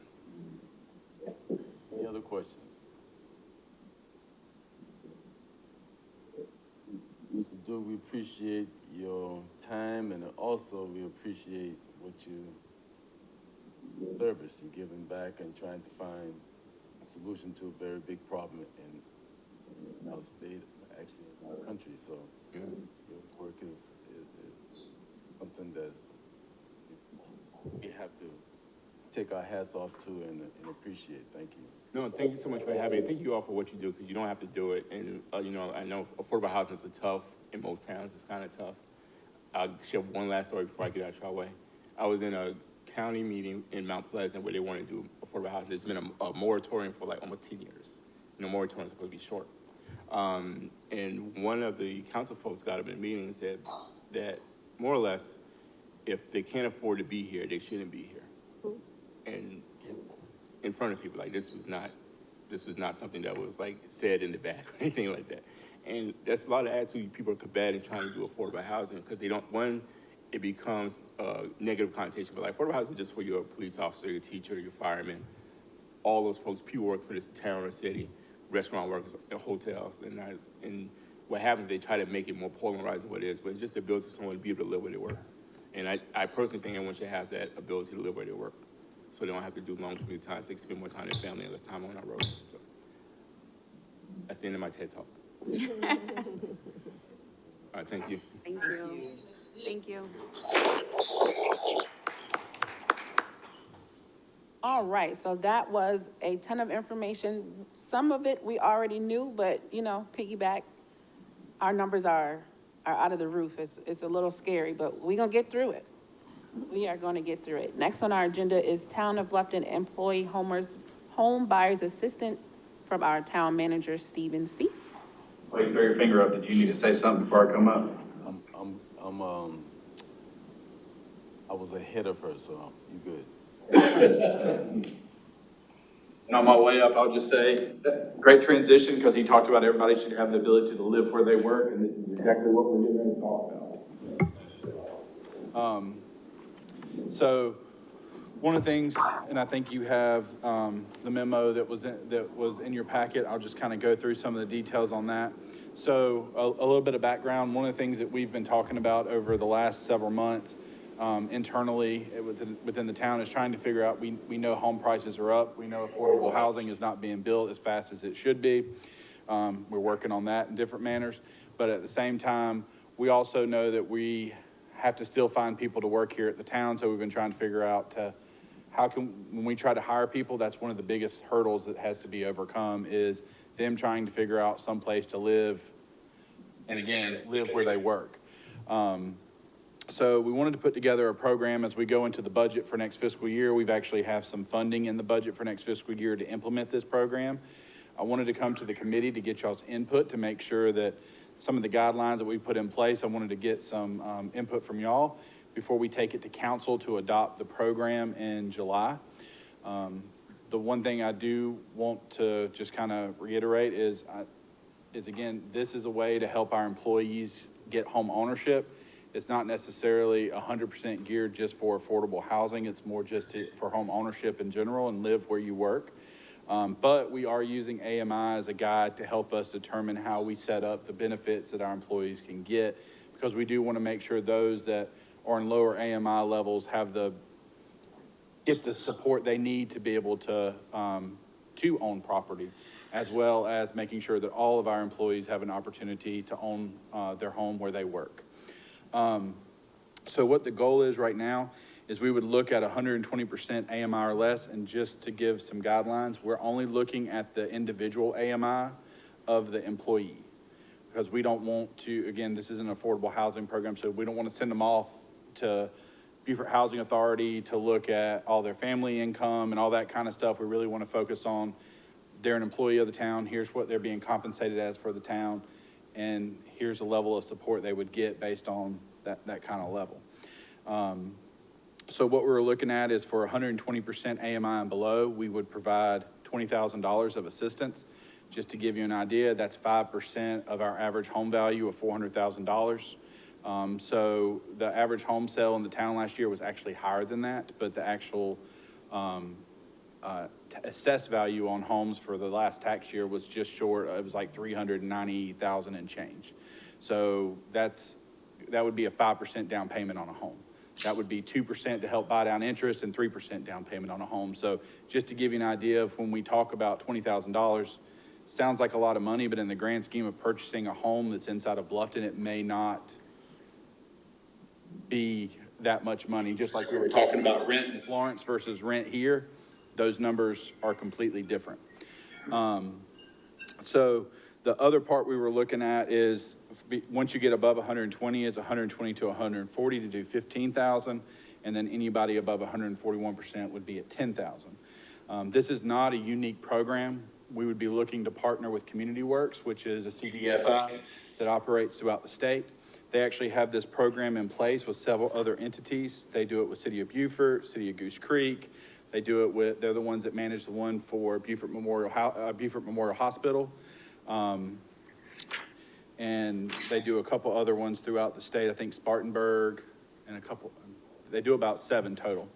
Any other questions? Mr. Duke, we appreciate your time, and also we appreciate what service you're giving back and trying to find a solution to a very big problem in our state, actually in our country. So your work is something that we have to take our hats off to and appreciate. Thank you.
No, thank you so much for having me. Thank you all for what you do because you don't have to do it. And, I know affordable housing is tough in most towns. It's kind of tough. I'll share one last story before I get out your way. I was in a county meeting in Mount Pleasant where they want to do affordable housing. There's been a moratorium for like almost 10 years. Moratorium is supposed to be short. And one of the council folks got up in a meeting and said that more or less, if they can't afford to be here, they shouldn't be here. And in front of people, like this was not something that was like said in the back or anything like that. And that's a lot of attitude people are combating trying to do affordable housing because they don't, one, it becomes a negative connotation, but like affordable housing is just for your police officer, your teacher, your fireman, all those folks, people work for this town or city, restaurant workers, hotels, and what happens, they try to make it more polarized than what it is, but it's just the ability for someone to be able to live where they work. And I personally think everyone should have that ability to live where they work, so they don't have to do long commute times, they can spend more time with their family and less time on our roads. So that's the end of my TED Talk. All right, thank you.
Thank you. Thank you.
All right, so that was a ton of information. Some of it we already knew, but piggyback, our numbers are out of the roof. It's a little scary, but we're gonna get through it. We are gonna get through it. Next on our agenda is Town of Bluffton Employee Home Buyers Assistant from our town manager, Stephen Spieth.
Well, you throw your finger up. Did you need to say something before I come up?
I was ahead of her, so you good.
And on my way up, I'll just say, great transition, because he talked about everybody should have the ability to live where they work, and this is exactly what we're going to talk about.
So one of the things, and I think you have the memo that was in your packet. I'll just kind of go through some of the details on that. So a little bit of background. One of the things that we've been talking about over the last several months internally within the town is trying to figure out, we know home prices are up. We know affordable housing is not being built as fast as it should be. We're working on that in different manners. But at the same time, we also know that we have to still find people to work here at the town. So we've been trying to figure out when we try to hire people, that's one of the biggest hurdles that has to be overcome is them trying to figure out some place to live. And again, live where they work. So we wanted to put together a program as we go into the budget for next fiscal year. We've actually have some funding in the budget for next fiscal year to implement this program. I wanted to come to the committee to get y'all's input to make sure that some of the guidelines that we put in place, I wanted to get some input from y'all before we take it to council to adopt the program in July. The one thing I do want to just kind of reiterate is again, this is a way to help our employees get home ownership. It's not necessarily 100% geared just for affordable housing. It's more just for home ownership in general and live where you work. But we are using AMI as a guide to help us determine how we set up the benefits that our employees can get, because we do want to make sure those that are in lower AMI levels get the support they need to be able to own property, as well as making sure that all of our employees have an opportunity to own their home where they work. So what the goal is right now is we would look at 120% AMI or less, and just to give some guidelines, we're only looking at the individual AMI of the employee, because we don't want to, again, this is an affordable housing program, so we don't want to send them off to Beaufort Housing Authority to look at all their family income and all that kind of stuff. We really want to focus on, they're an employee of the town, here's what they're being compensated as for the town, and here's the level of support they would get based on that kind of level. So what we're looking at is for 120% AMI and below, we would provide $20,000 of assistance. Just to give you an idea, that's 5% of our average home value of $400,000. So the average home sale in the town last year was actually higher than that, but the actual assessed value on homes for the last tax year was just short. It was like $390,000 and change. So that would be a 5% down payment on a home. That would be 2% to help buy down interest and 3% down payment on a home. So just to give you an idea of when we talk about $20,000, sounds like a lot of money, but in the grand scheme of purchasing a home that's inside of Bluffton, it may not be that much money. Just like we were talking about rent in Florence versus rent here, those numbers are completely different. So the other part we were looking at is once you get above 120 is 120 to 140 to do 15,000, and then anybody above 141% would be at 10,000. This is not a unique program. We would be looking to partner with Community Works, which is a CDFI that operates throughout the state. They actually have this program in place with several other entities. They do it with City of Beaufort, City of Goose Creek. They do it with, they're the ones that manage the one for Beaufort Memorial Hospital. And they do a couple other ones throughout the state. I think Spartanburg and they do about 7 total.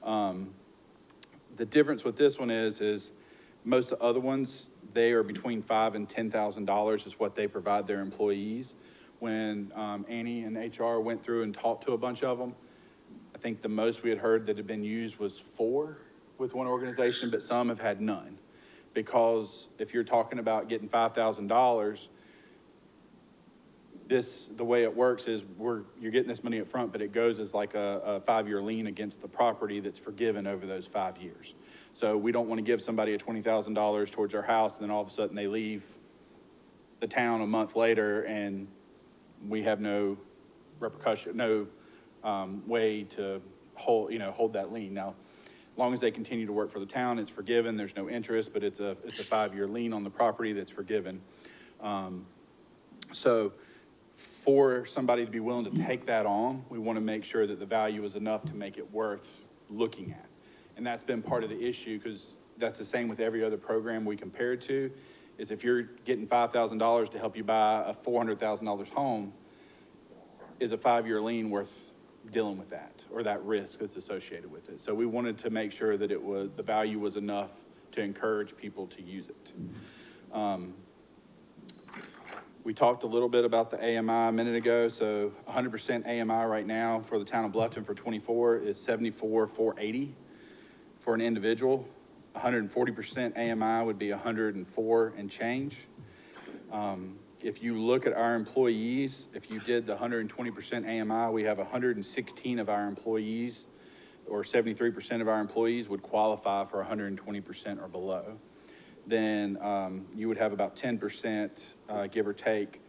The difference with this one is most of the other ones, they are between $5,000 and $10,000 is what they provide their employees. When Annie and HR went through and talked to a bunch of them, I think the most we had heard that had been used was 4 with one organization, but some have had none. Because if you're talking about getting $5,000, the way it works is you're getting this money up front, but it goes as like a 5-year lien against the property that's forgiven over those 5 years. So we don't want to give somebody a $20,000 towards their house, and then all of a sudden they leave the town a month later and we have no repercussion, no way to hold that lien. Now, as long as they continue to work for the town, it's forgiven. There's no interest, but it's a 5-year lien on the property that's forgiven. So for somebody to be willing to take that on, we want to make sure that the value is enough to make it worth looking at. And that's been part of the issue, because that's the same with every other program we compare it to, is if you're getting $5,000 to help you buy a $400,000 home, is a 5-year lien worth dealing with that, or that risk that's associated with it? So we wanted to make sure that the value was enough to encourage people to use it. We talked a little bit about the AMI a minute ago. So 100% AMI right now for the town of Bluffton for 24 is $74,480 for an individual. 140% AMI would be 104 and change. If you look at our employees, if you did the 120% AMI, we have 116 of our employees, or 73% of our employees would qualify for 120% or below. Then you would have about 10%, give or take,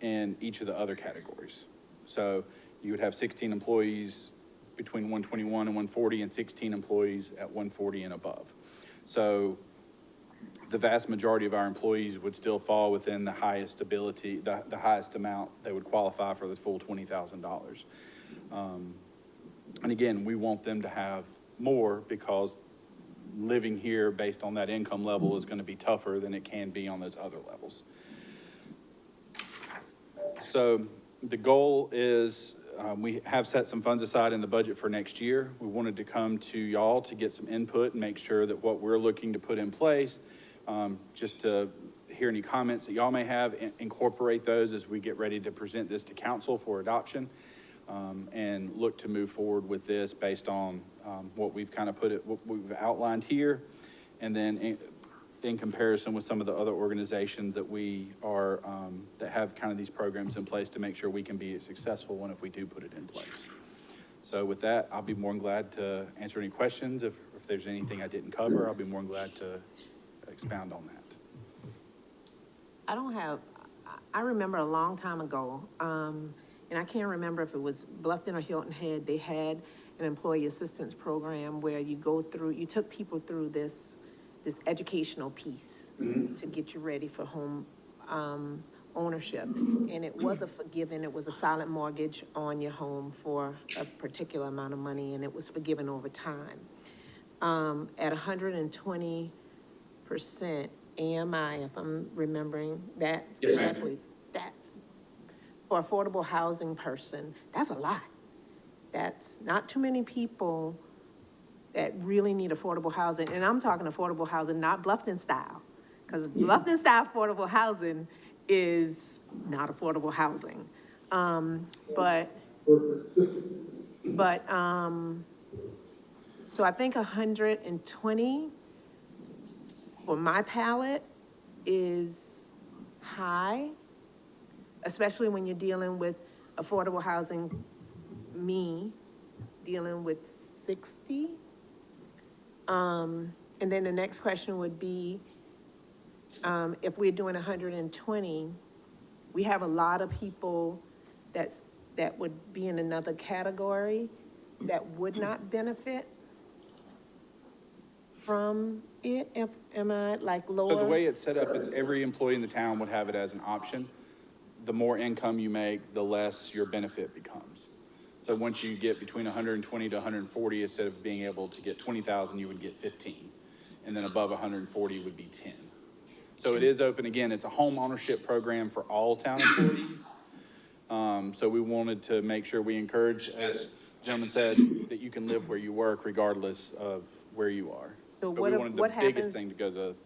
in each of the other categories. So you would have 16 employees between 121 and 140, and 16 employees at 140 and above. So the vast majority of our employees would still fall within the highest ability, the highest amount they would qualify for the full $20,000. And again, we want them to have more because living here based on that income level is going to be tougher than it can be on those other levels. So the goal is, we have set some funds aside in the budget for next year. We wanted to come to y'all to get some input and make sure that what we're looking to put in place, just to hear any comments that y'all may have, incorporate those as we get ready to present this to council for adoption, and look to move forward with this based on what we've kind of what we've outlined here, and then in comparison with some of the other organizations that we are, that have kind of these programs in place to make sure we can be successful when if we do put it in place. So with that, I'll be more than glad to answer any questions. If there's anything I didn't cover, I'll be more than glad to expound on that.
I remember a long time ago, and I can't remember if it was Bluffton or Hilton Head, they had an employee assistance program where you took people through this educational piece to get you ready for home ownership. And it was it was a silent mortgage on your home for a particular amount of money, and it was forgiven over time. At 120% AMI, if I'm remembering that correctly, that's, for affordable housing person, that's a lot. That's not too many people that really need affordable housing. And I'm talking affordable housing, not Bluffton style, because Bluffton style affordable housing is not affordable housing. So I think 120 for my palate is high, especially when you're dealing with affordable housing, me dealing with 60. And then the next question would be, if we're doing 120, we have a lot of people that would be in another category that would not benefit from it, am I like lower?
So the way it's set up is every employee in the town would have it as an option. The more income you make, the less your benefit becomes. So once you get between 120 to 140, instead of being able to get 20,000, you would get 15. And then above 140 would be 10. So it is open, again, it's a home ownership program for all town employees. So we wanted to make sure we encourage, as the gentleman said, that you can live where you work regardless of where you are.
So
But
what
we wanted the biggest
happens,
thing to go to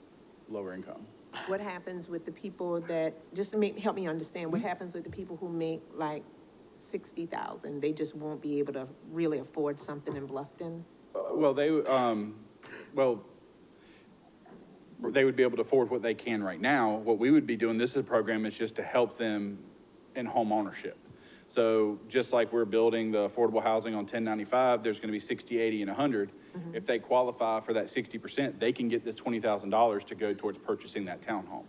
lower income.
what happens with the people that, just to help me understand, what happens with the people who make like 60,000, they just won't be able to really afford something in Bluffton?
They would be able to afford what they can right now. What we would be doing, this is a program, is just to help them in home ownership. So just like we're building the affordable housing on 1095, there's gonna be 60, 80, and 100. If they qualify for that 60%, they can get this $20,000 to go towards purchasing that townhome.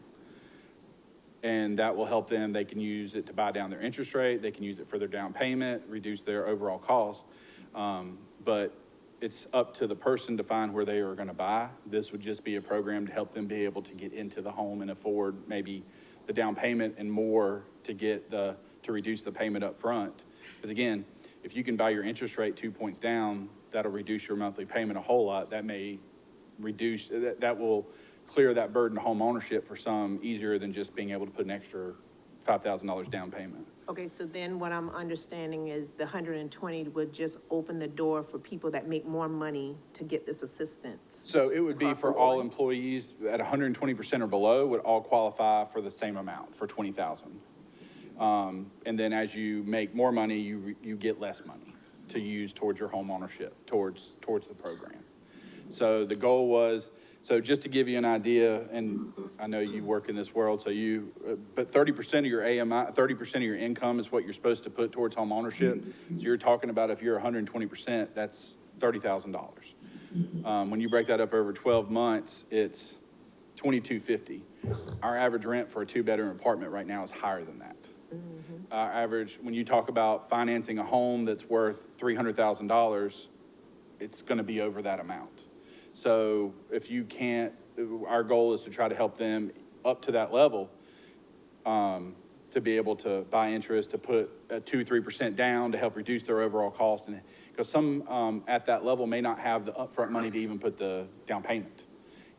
And that will help them. They can use it to buy down their interest rate. They can use it for their down payment, reduce their overall cost. But it's up to the person to find where they are gonna buy. This would just be a program to help them be able to get into the home and afford maybe the down payment and more to to reduce the payment up front. Because again, if you can buy your interest rate 2 points down, that'll reduce your monthly payment a whole lot. That may reduce, that will clear that burden of home ownership for some easier than just being able to put an extra $5,000 down payment.
Okay, so then what I'm understanding is the 120 would just open the door for people that make more money to get this assistance.
So it would be for all employees at 120% or below would all qualify for the same amount, for 20,000. And then as you make more money, you get less money to use towards your home ownership, towards the program. So the goal was, so just to give you an idea, and I know you work in this world, so but 30% of your AMI, 30% of your income is what you're supposed to put towards home ownership. So you're talking about if you're 120%, that's $30,000. When you break that up over 12 months, it's $2,250. Our average rent for a 2-bedroom apartment right now is higher than that. Our average, when you talk about financing a home that's worth $300,000, it's gonna be over that amount. So if you can't, our goal is to try to help them up to that level, to be able to buy interest, to put a 2-3% down to help reduce their overall cost. And because some, at that level may not have the upfront money to even put the down payment.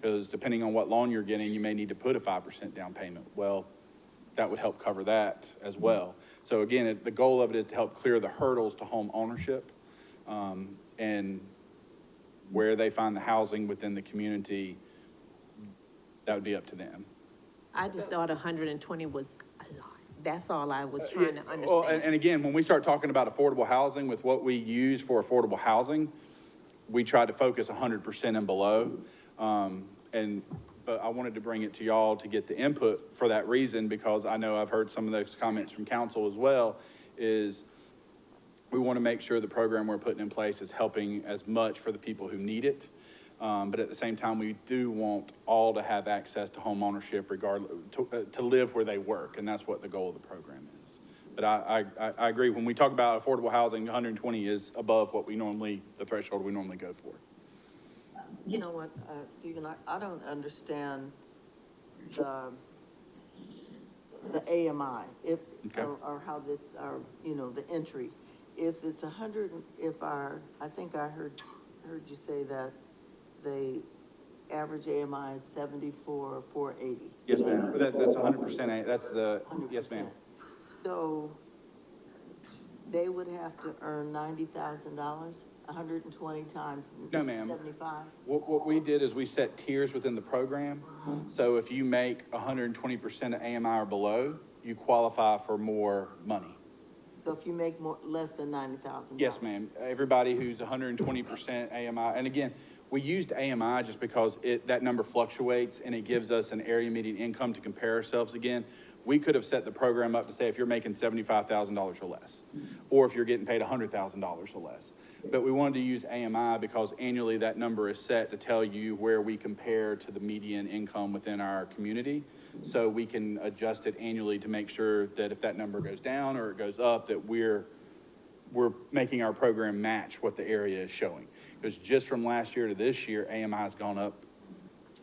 Because depending on what loan you're getting, you may need to put a 5% down payment. Well, that would help cover that as well. So again, the goal of it is to help clear the hurdles to home ownership, and where they find the housing within the community, that would be up to them.
I just thought 120 was a lot. That's all I was trying to
Well,
understand.
and again, when we start talking about affordable housing, with what we use for affordable housing, we try to focus 100% and below. But I wanted to bring it to y'all to get the input for that reason, because I know I've heard some of those comments from council as well, is we want to make sure the program we're putting in place is helping as much for the people who need it. But at the same time, we do want all to have access to home ownership regardless, to live where they work. And that's what the goal of the program is. But I agree. When we talk about affordable housing, 120 is above what we normally, the threshold we normally go for.
You know what, Stephen, I don't understand the AMI, if,
Okay.
or how this, or, you know, the entry. If it's 100, I think I heard you say that the average AMI is 74,480.
Yes, ma'am. That's 100%. That's the, yes, ma'am.
So they would have to earn $90,000, 120 times
No, ma'am.
75?
What we did is we set tiers within the program. So if you make 120% of AMI or below, you qualify for more money.
So if you make less than $90,000?
Yes, ma'am. Everybody who's 120% AMI, and again, we used AMI just because that number fluctuates and it gives us an area median income to compare ourselves again. We could have set the program up to say if you're making $75,000 or less, or if you're getting paid $100,000 or less. But we wanted to use AMI because annually that number is set to tell you where we compare to the median income within our community. So we can adjust it annually to make sure that if that number goes down or it goes up, that we're making our program match what the area is showing. Because just from last year to this year, AMI has gone up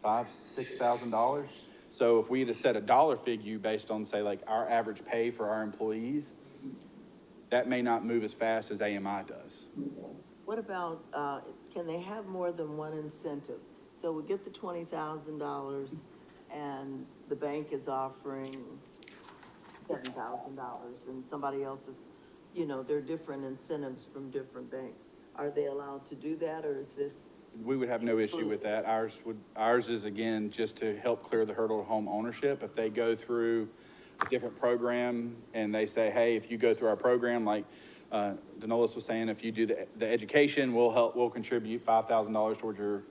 $5,000-$6,000. So if we had to set a dollar figure based on, say, like our average pay for our employees, that may not move as fast as AMI does.
What about, can they have more than one incentive? So we get the $20,000 and the bank is offering $7,000 and somebody else is, you know, there are different incentives from different banks. Are they allowed to do that, or is this?
We would have no issue with that. Ours is, again, just to help clear the hurdle of home ownership. If they go through a different program and they say, hey, if you go through our program, like Danolis was saying, if you do the education, we'll contribute $5,000 towards your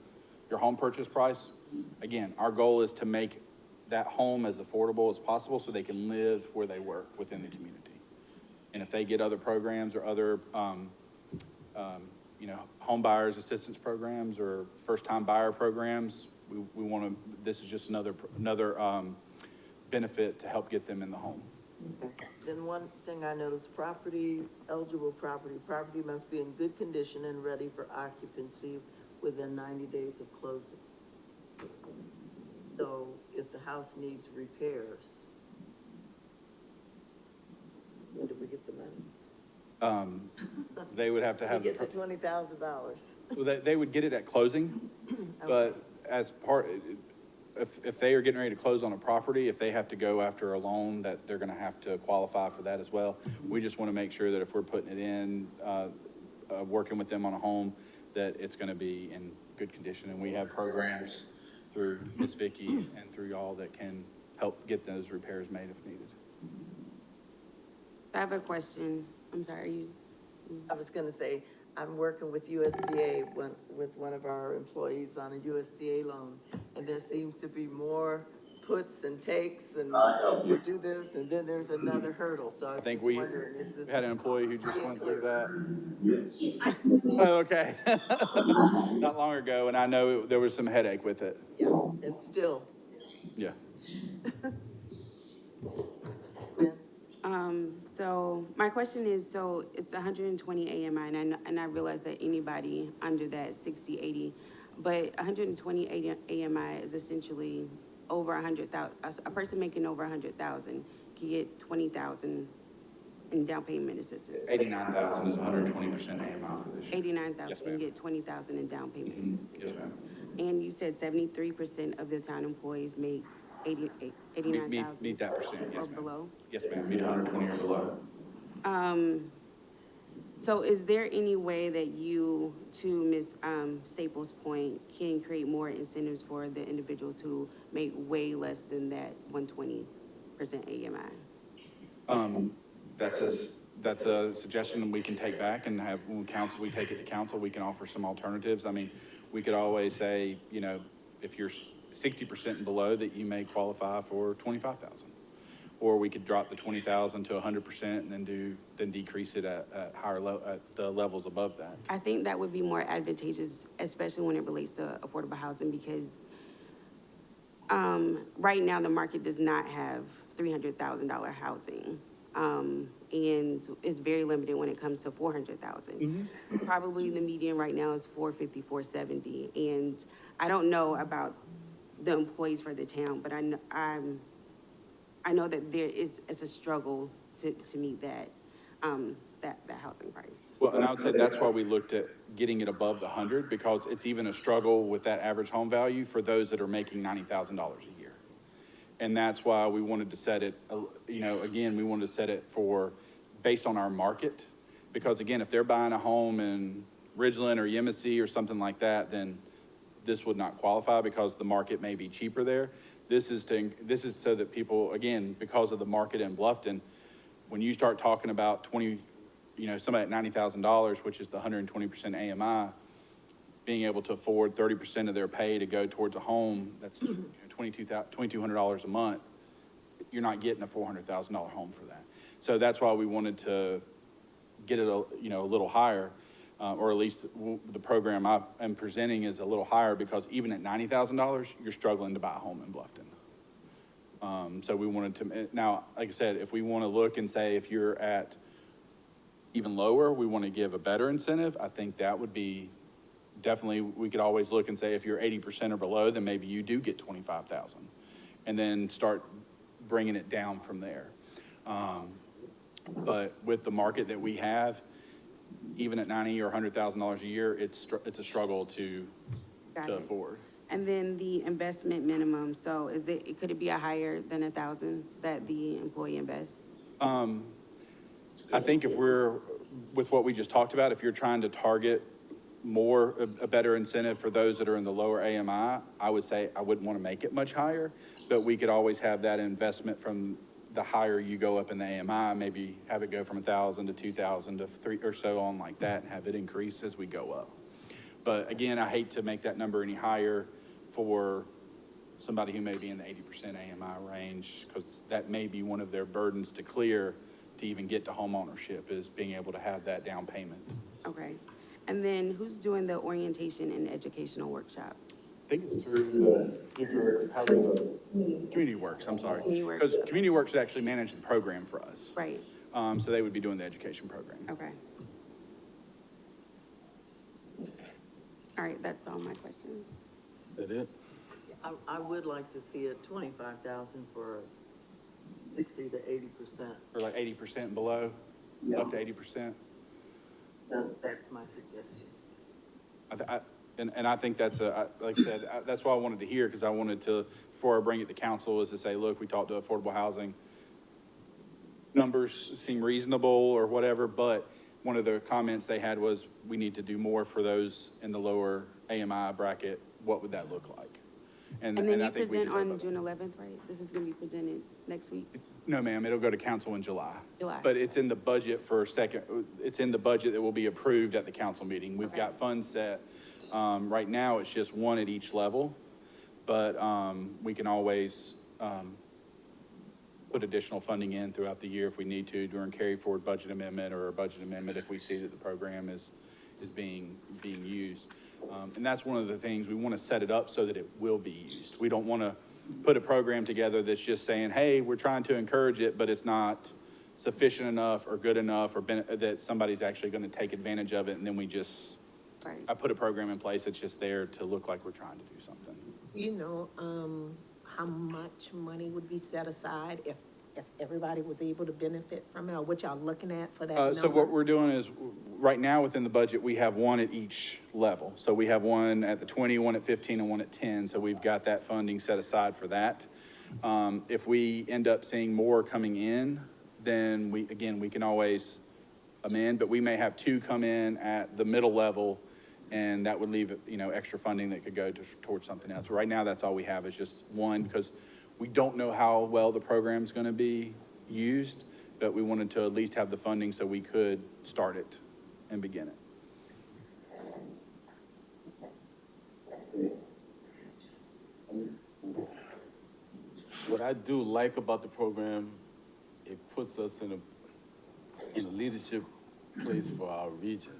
home purchase price. Again, our goal is to make that home as affordable as possible so they can live where they work within the community. And if they get other programs or other, home buyers assistance programs or first-time buyer programs, we want to, this is just another benefit to help get them in the home.
Okay. Then one thing I noticed, eligible property must be in good condition and ready for occupancy within 90 days of closing. So if the house needs repairs, where do we get the money?
They would have to have.
We get the $20,000.
Well, they would get it at closing, but as part, if they are getting ready to close on a property, if they have to go after a loan, that they're gonna have to qualify for that as well. We just wanna make sure that if we're putting it in, working with them on a home, that it's gonna be in good condition. And we have programs through Ms. Vicky and through y'all that can help get those repairs made if needed.
I have a question. I'm sorry,
I was gonna say, I'm working with USDA, with one of our employees on a USDA loan, and there seems to be more puts and takes, and you do this, and then there's another hurdle, so I
I
was
think
just
we
wondering, is this?
had an employee who just went through that. Oh, okay. Not long ago, and I know there was some headache with it.
Yeah, it's still.
Yeah.
So my question is, so it's 120 AMI, and I realize that anybody under that 60, 80, but 120 AMI is essentially over 100,000. A person making over 100,000 can get 20,000 in down payment assistance.
89,000 is 120% AMI for this year.
89,000
Yes,
can
ma'am.
get 20,000 in down payment assistance.
Yes, ma'am.
And you said 73% of the town employees make 89,000?
Meet that percent, yes,
Or
ma'am.
below?
Yes, ma'am, meet 120 or below.
So is there any way that you, to Ms. Staples' point, can create more incentives for the individuals who make way less than that 120% AMI?
That's a suggestion we can take back and have, when council, we take it to council, we can offer some alternatives. I mean, we could always say, you know, if you're 60% and below, that you may qualify for 25,000. Or we could drop the 20,000 to 100% and then decrease it at at the levels above that.
I think that would be more advantageous, especially when it relates to affordable housing, because right now the market does not have $300,000 housing. And it's very limited when it comes to 400,000. Probably the median right now is 450, 470. And I don't know about the employees for the town, but I know that it's a struggle to meet that housing price.
Well, and I would say that's why we looked at getting it above the 100, because it's even a struggle with that average home value for those that are making $90,000 a year. And that's why we wanted to set it, you know, again, we wanted to set it based on our market. Because again, if they're buying a home in Ridgeland or Yemassee or something like that, then this would not qualify because the market may be cheaper there. This is so that people, again, because of the market in Bluffton, when you start talking about somebody at $90,000, which is the 120% AMI, being able to afford 30% of their pay to go towards a home that's $2,200 a month, you're not getting a $400,000 home for that. So that's why we wanted to get it a little higher, or at least the program I am presenting is a little higher, because even at $90,000, you're struggling to buy a home in Bluffton. So we wanted to, now, like I said, if we want to look and say if you're at even lower, we want to give a better incentive, I think that would be definitely, we could always look and say if you're 80% or below, then maybe you do get 25,000, and then start bringing it down from there. But with the market that we have, even at $90,000 or $100,000 a year, it's a struggle to afford.
And then the investment minimum, so could it be a higher than 1,000 that the employee invests?
I think with what we just talked about, if you're trying to target a better incentive for those that are in the lower AMI, I would say I wouldn't want to make it much higher, but we could always have that investment from the higher you go up in the AMI, maybe have it go from 1,000 to 2,000 to 3 or so on like that, and have it increase as we go up. But again, I hate to make that number any higher for somebody who may be in the 80% AMI range, because that may be one of their burdens to clear to even get to home ownership, is being able to have that down payment.
Okay. And then who's doing the orientation and educational workshop?
I think it's through Community Works, I'm sorry.
Community Works.
Because Community Works actually managed the program for us.
Right,
So they would be doing the education program.
okay. All right, that's all my questions.
That it?
I would like to see it 25,000 for 60 to 80%.
Or like 80% and below, up to 80%.
That's my suggestion.
And I think that's like I said, that's why I wanted to hear, because I wanted to, before I bring it to council, is to say, look, we talked to affordable housing. Numbers seem reasonable or whatever, but one of the comments they had was, we need to do more for those in the lower AMI bracket. What would that look like?
And then
I
you
think we
present
did that
on
both.
June 11th, right? This is gonna be presented next week?
No, ma'am, it'll go to council in July.
July.
But it's in the budget it's in the budget that will be approved at the council meeting. We've got funds set. Right now, it's just one at each level, but we can always put additional funding in throughout the year if we need to during carry forward budget amendment, or a budget amendment if we see that the program is being used. And that's one of the things, we want to set it up so that it will be used. We don't want to put a program together that's just saying, hey, we're trying to encourage it, but it's not sufficient enough or good enough, or that somebody's actually going to take advantage of it, and then we just
Right.
I put a program in place that's just there to look like we're trying to do something.
You know, how much money would be set aside if everybody was able to benefit from it, or what y'all looking at for that number?
So what we're doing is, right now within the budget, we have one at each level. So we have one at the 20, one at 15, and one at 10. So we've got that funding set aside for that. If we end up seeing more coming in, then we can always amend, but we may have two come in at the middle level, and that would leave, extra funding that could go towards something else. Right now, that's all we have is just one, because we don't know how well the program's gonna be used, but we wanted to at least have the funding so we could start it and begin it.
What I do like about the program, it puts us in a leadership place for our region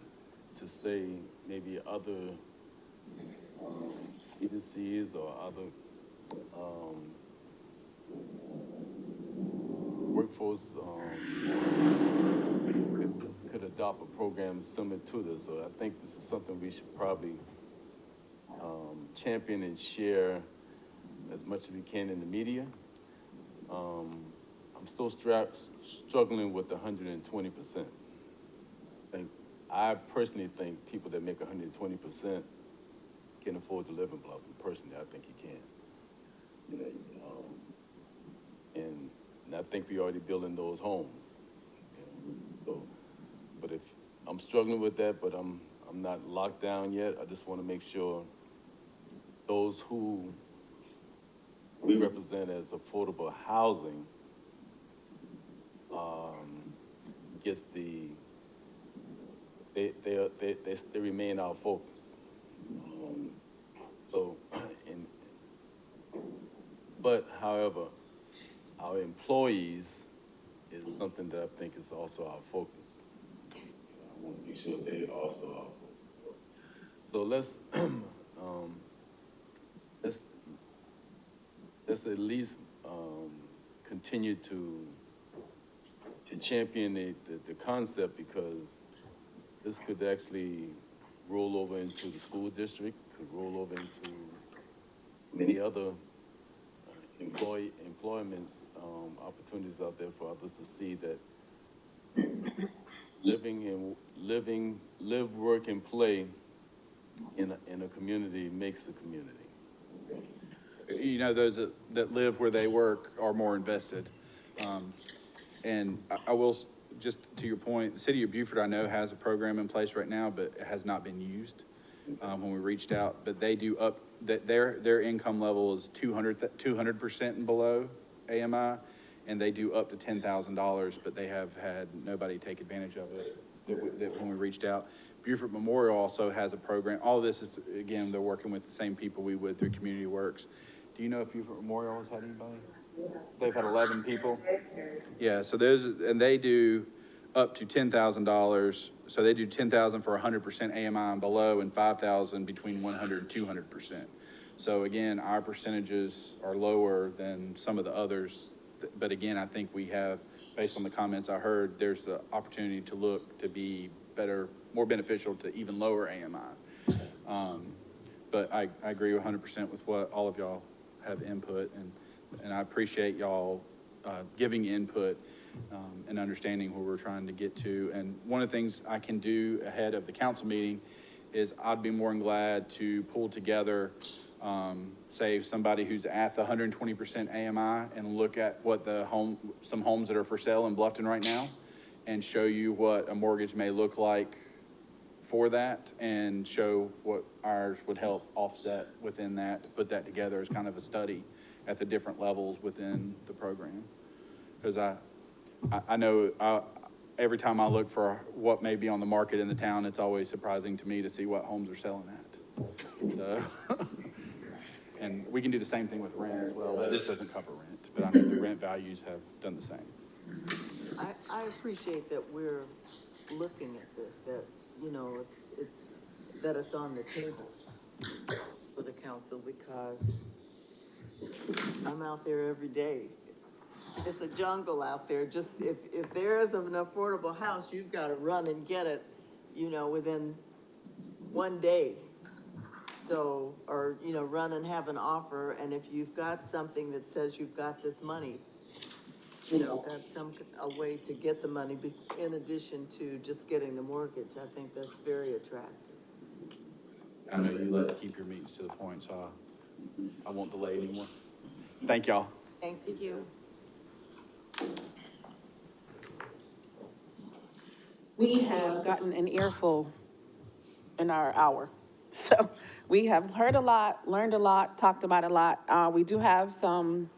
to say maybe other agencies or other workforce could adopt a program similar to this. So I think this is something we should probably champion and share as much as we can in the media. I'm still struggling with the 120%. I personally think people that make 120% can afford to live in Bluffton. Personally, I think you can. And I think we already building those homes. So, but if I'm struggling with that, but I'm not locked down yet. I just want to make sure those who we represent as affordable housing gets they remain our focus. But however, our employees is something that I think is also our focus. I want to make sure they also are our focus. So let's at least continue to champion the concept, because this could actually roll over into the school district, could roll over into many other employment opportunities out there for others to see that live, work, and play in a community makes a community.
Those that live where they work are more invested. And I will, just to your point, the city of Beaufort, I know, has a program in place right now, but it has not been used when we reached out. But they do their income level is 200% and below AMI, and they do up to $10,000, but they have had nobody take advantage of it when we reached out. Beaufort Memorial also has a program. All of this is, again, they're working with the same people we would through Community Works. Do you know if Beaufort Memorial has had anybody? They've had 11 people. Yeah, so they do up to $10,000. So they do $10,000 for 100% AMI and below, and $5,000 between 100 and 200%. So again, our percentages are lower than some of the others. But again, I think we have, based on the comments I heard, there's the opportunity to look to be better, more beneficial to even lower AMI. But I agree 100% with what all of y'all have input, and I appreciate y'all giving input and understanding where we're trying to get to. And one of the things I can do ahead of the council meeting is I'd be more than glad to pull together, say, somebody who's at the 120% AMI and look at what some homes that are for sale in Bluffton right now, and show you what a mortgage may look like for that, and show what ours would help offset within that, to put that together as kind of a study at the different levels within the program. Because I know every time I look for what may be on the market in the town, it's always surprising to me to see what homes are selling at. So, and we can do the same thing with rent as well, but this doesn't cover rent, but I mean, the rent values have done the same.
I appreciate that we're looking at this, that, it's that it's on the table for the council, because I'm out there every day. It's a jungle out there. Just if there is an affordable house, you've got to run and get it, within one day. So, or, you know, run and have an offer, and if you've got something that says you've got this money, you know, that's a way to get the money in addition to just getting the mortgage. I think that's very attractive.
I know you like to keep your meetings to the point, so I won't delay anymore. Thank y'all.
Thank you.
We have gotten an earful in our hour. So we have heard a lot, learned a lot, talked about a lot. We do have some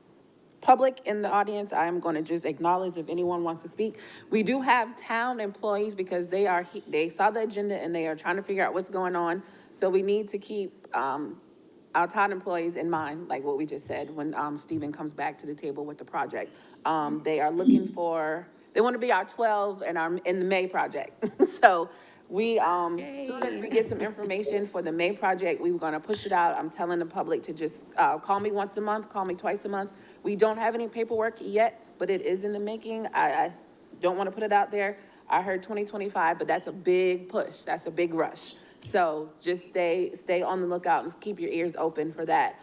public in the audience. I'm going to just acknowledge if anyone wants to speak. We do have town employees because they saw the agenda and they are trying to figure out what's going on. So we need to keep our town employees in mind, like what we just said, when Stephen comes back to the table with the project. They are looking for, they want to be our 12 and in the May project. So we, soon as we get some information for the May project, we were going to push it out. I'm telling the public to just call me once a month, call me twice a month. We don't have any paperwork yet, but it is in the making. I don't want to put it out there. I heard 2025, but that's a big push. That's a big rush. So just stay on the lookout and keep your ears open for that.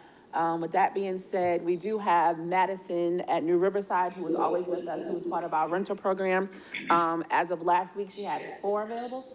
With that being said, we do have Madison at New Riverside, who was always with us, who was part of our rental program. As of last week, she had 4 available.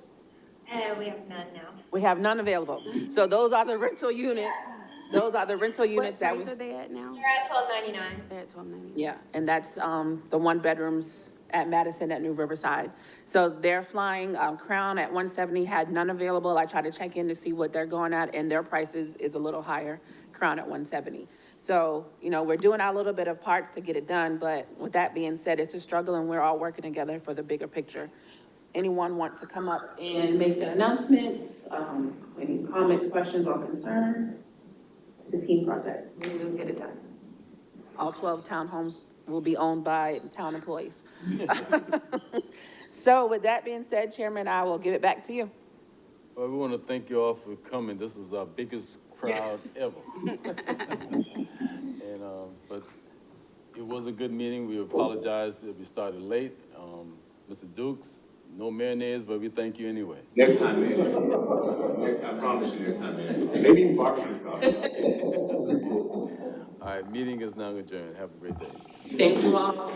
We have none now.
We have none available. So those are the rental units. Those are the rental units that
What price are they at now?
They're at $12.99.
They're at $12.99.
yeah, and that's, the 1 bedrooms at Madison at New Riverside. So they're flying, Crown at 170 had none available. I tried to check in to see what they're going at, and their prices is a little higher, Crown at 170. So, you know, we're doing our little bit of parts to get it done, but with that being said, it's a struggle and we're all working together for the bigger picture. Anyone want to come up and make the announcements, any comments, questions, or concerns? It's a team project, we will get it done. All 12 townhomes will be owned by town employees. So with that being said, Chairman, I will give it back to you.
Well, we want to thank you all for coming. This is our biggest crowd ever. And, but it was a good meeting. We apologize that we started late. Mr. Dukes, no mayonnaise, but we thank you anyway.
Next time, man. Next time, I promise you, next time, man. Maybe even barbecue sauce.
All right, meeting is now adjourned. Have a great day.
Thank you all.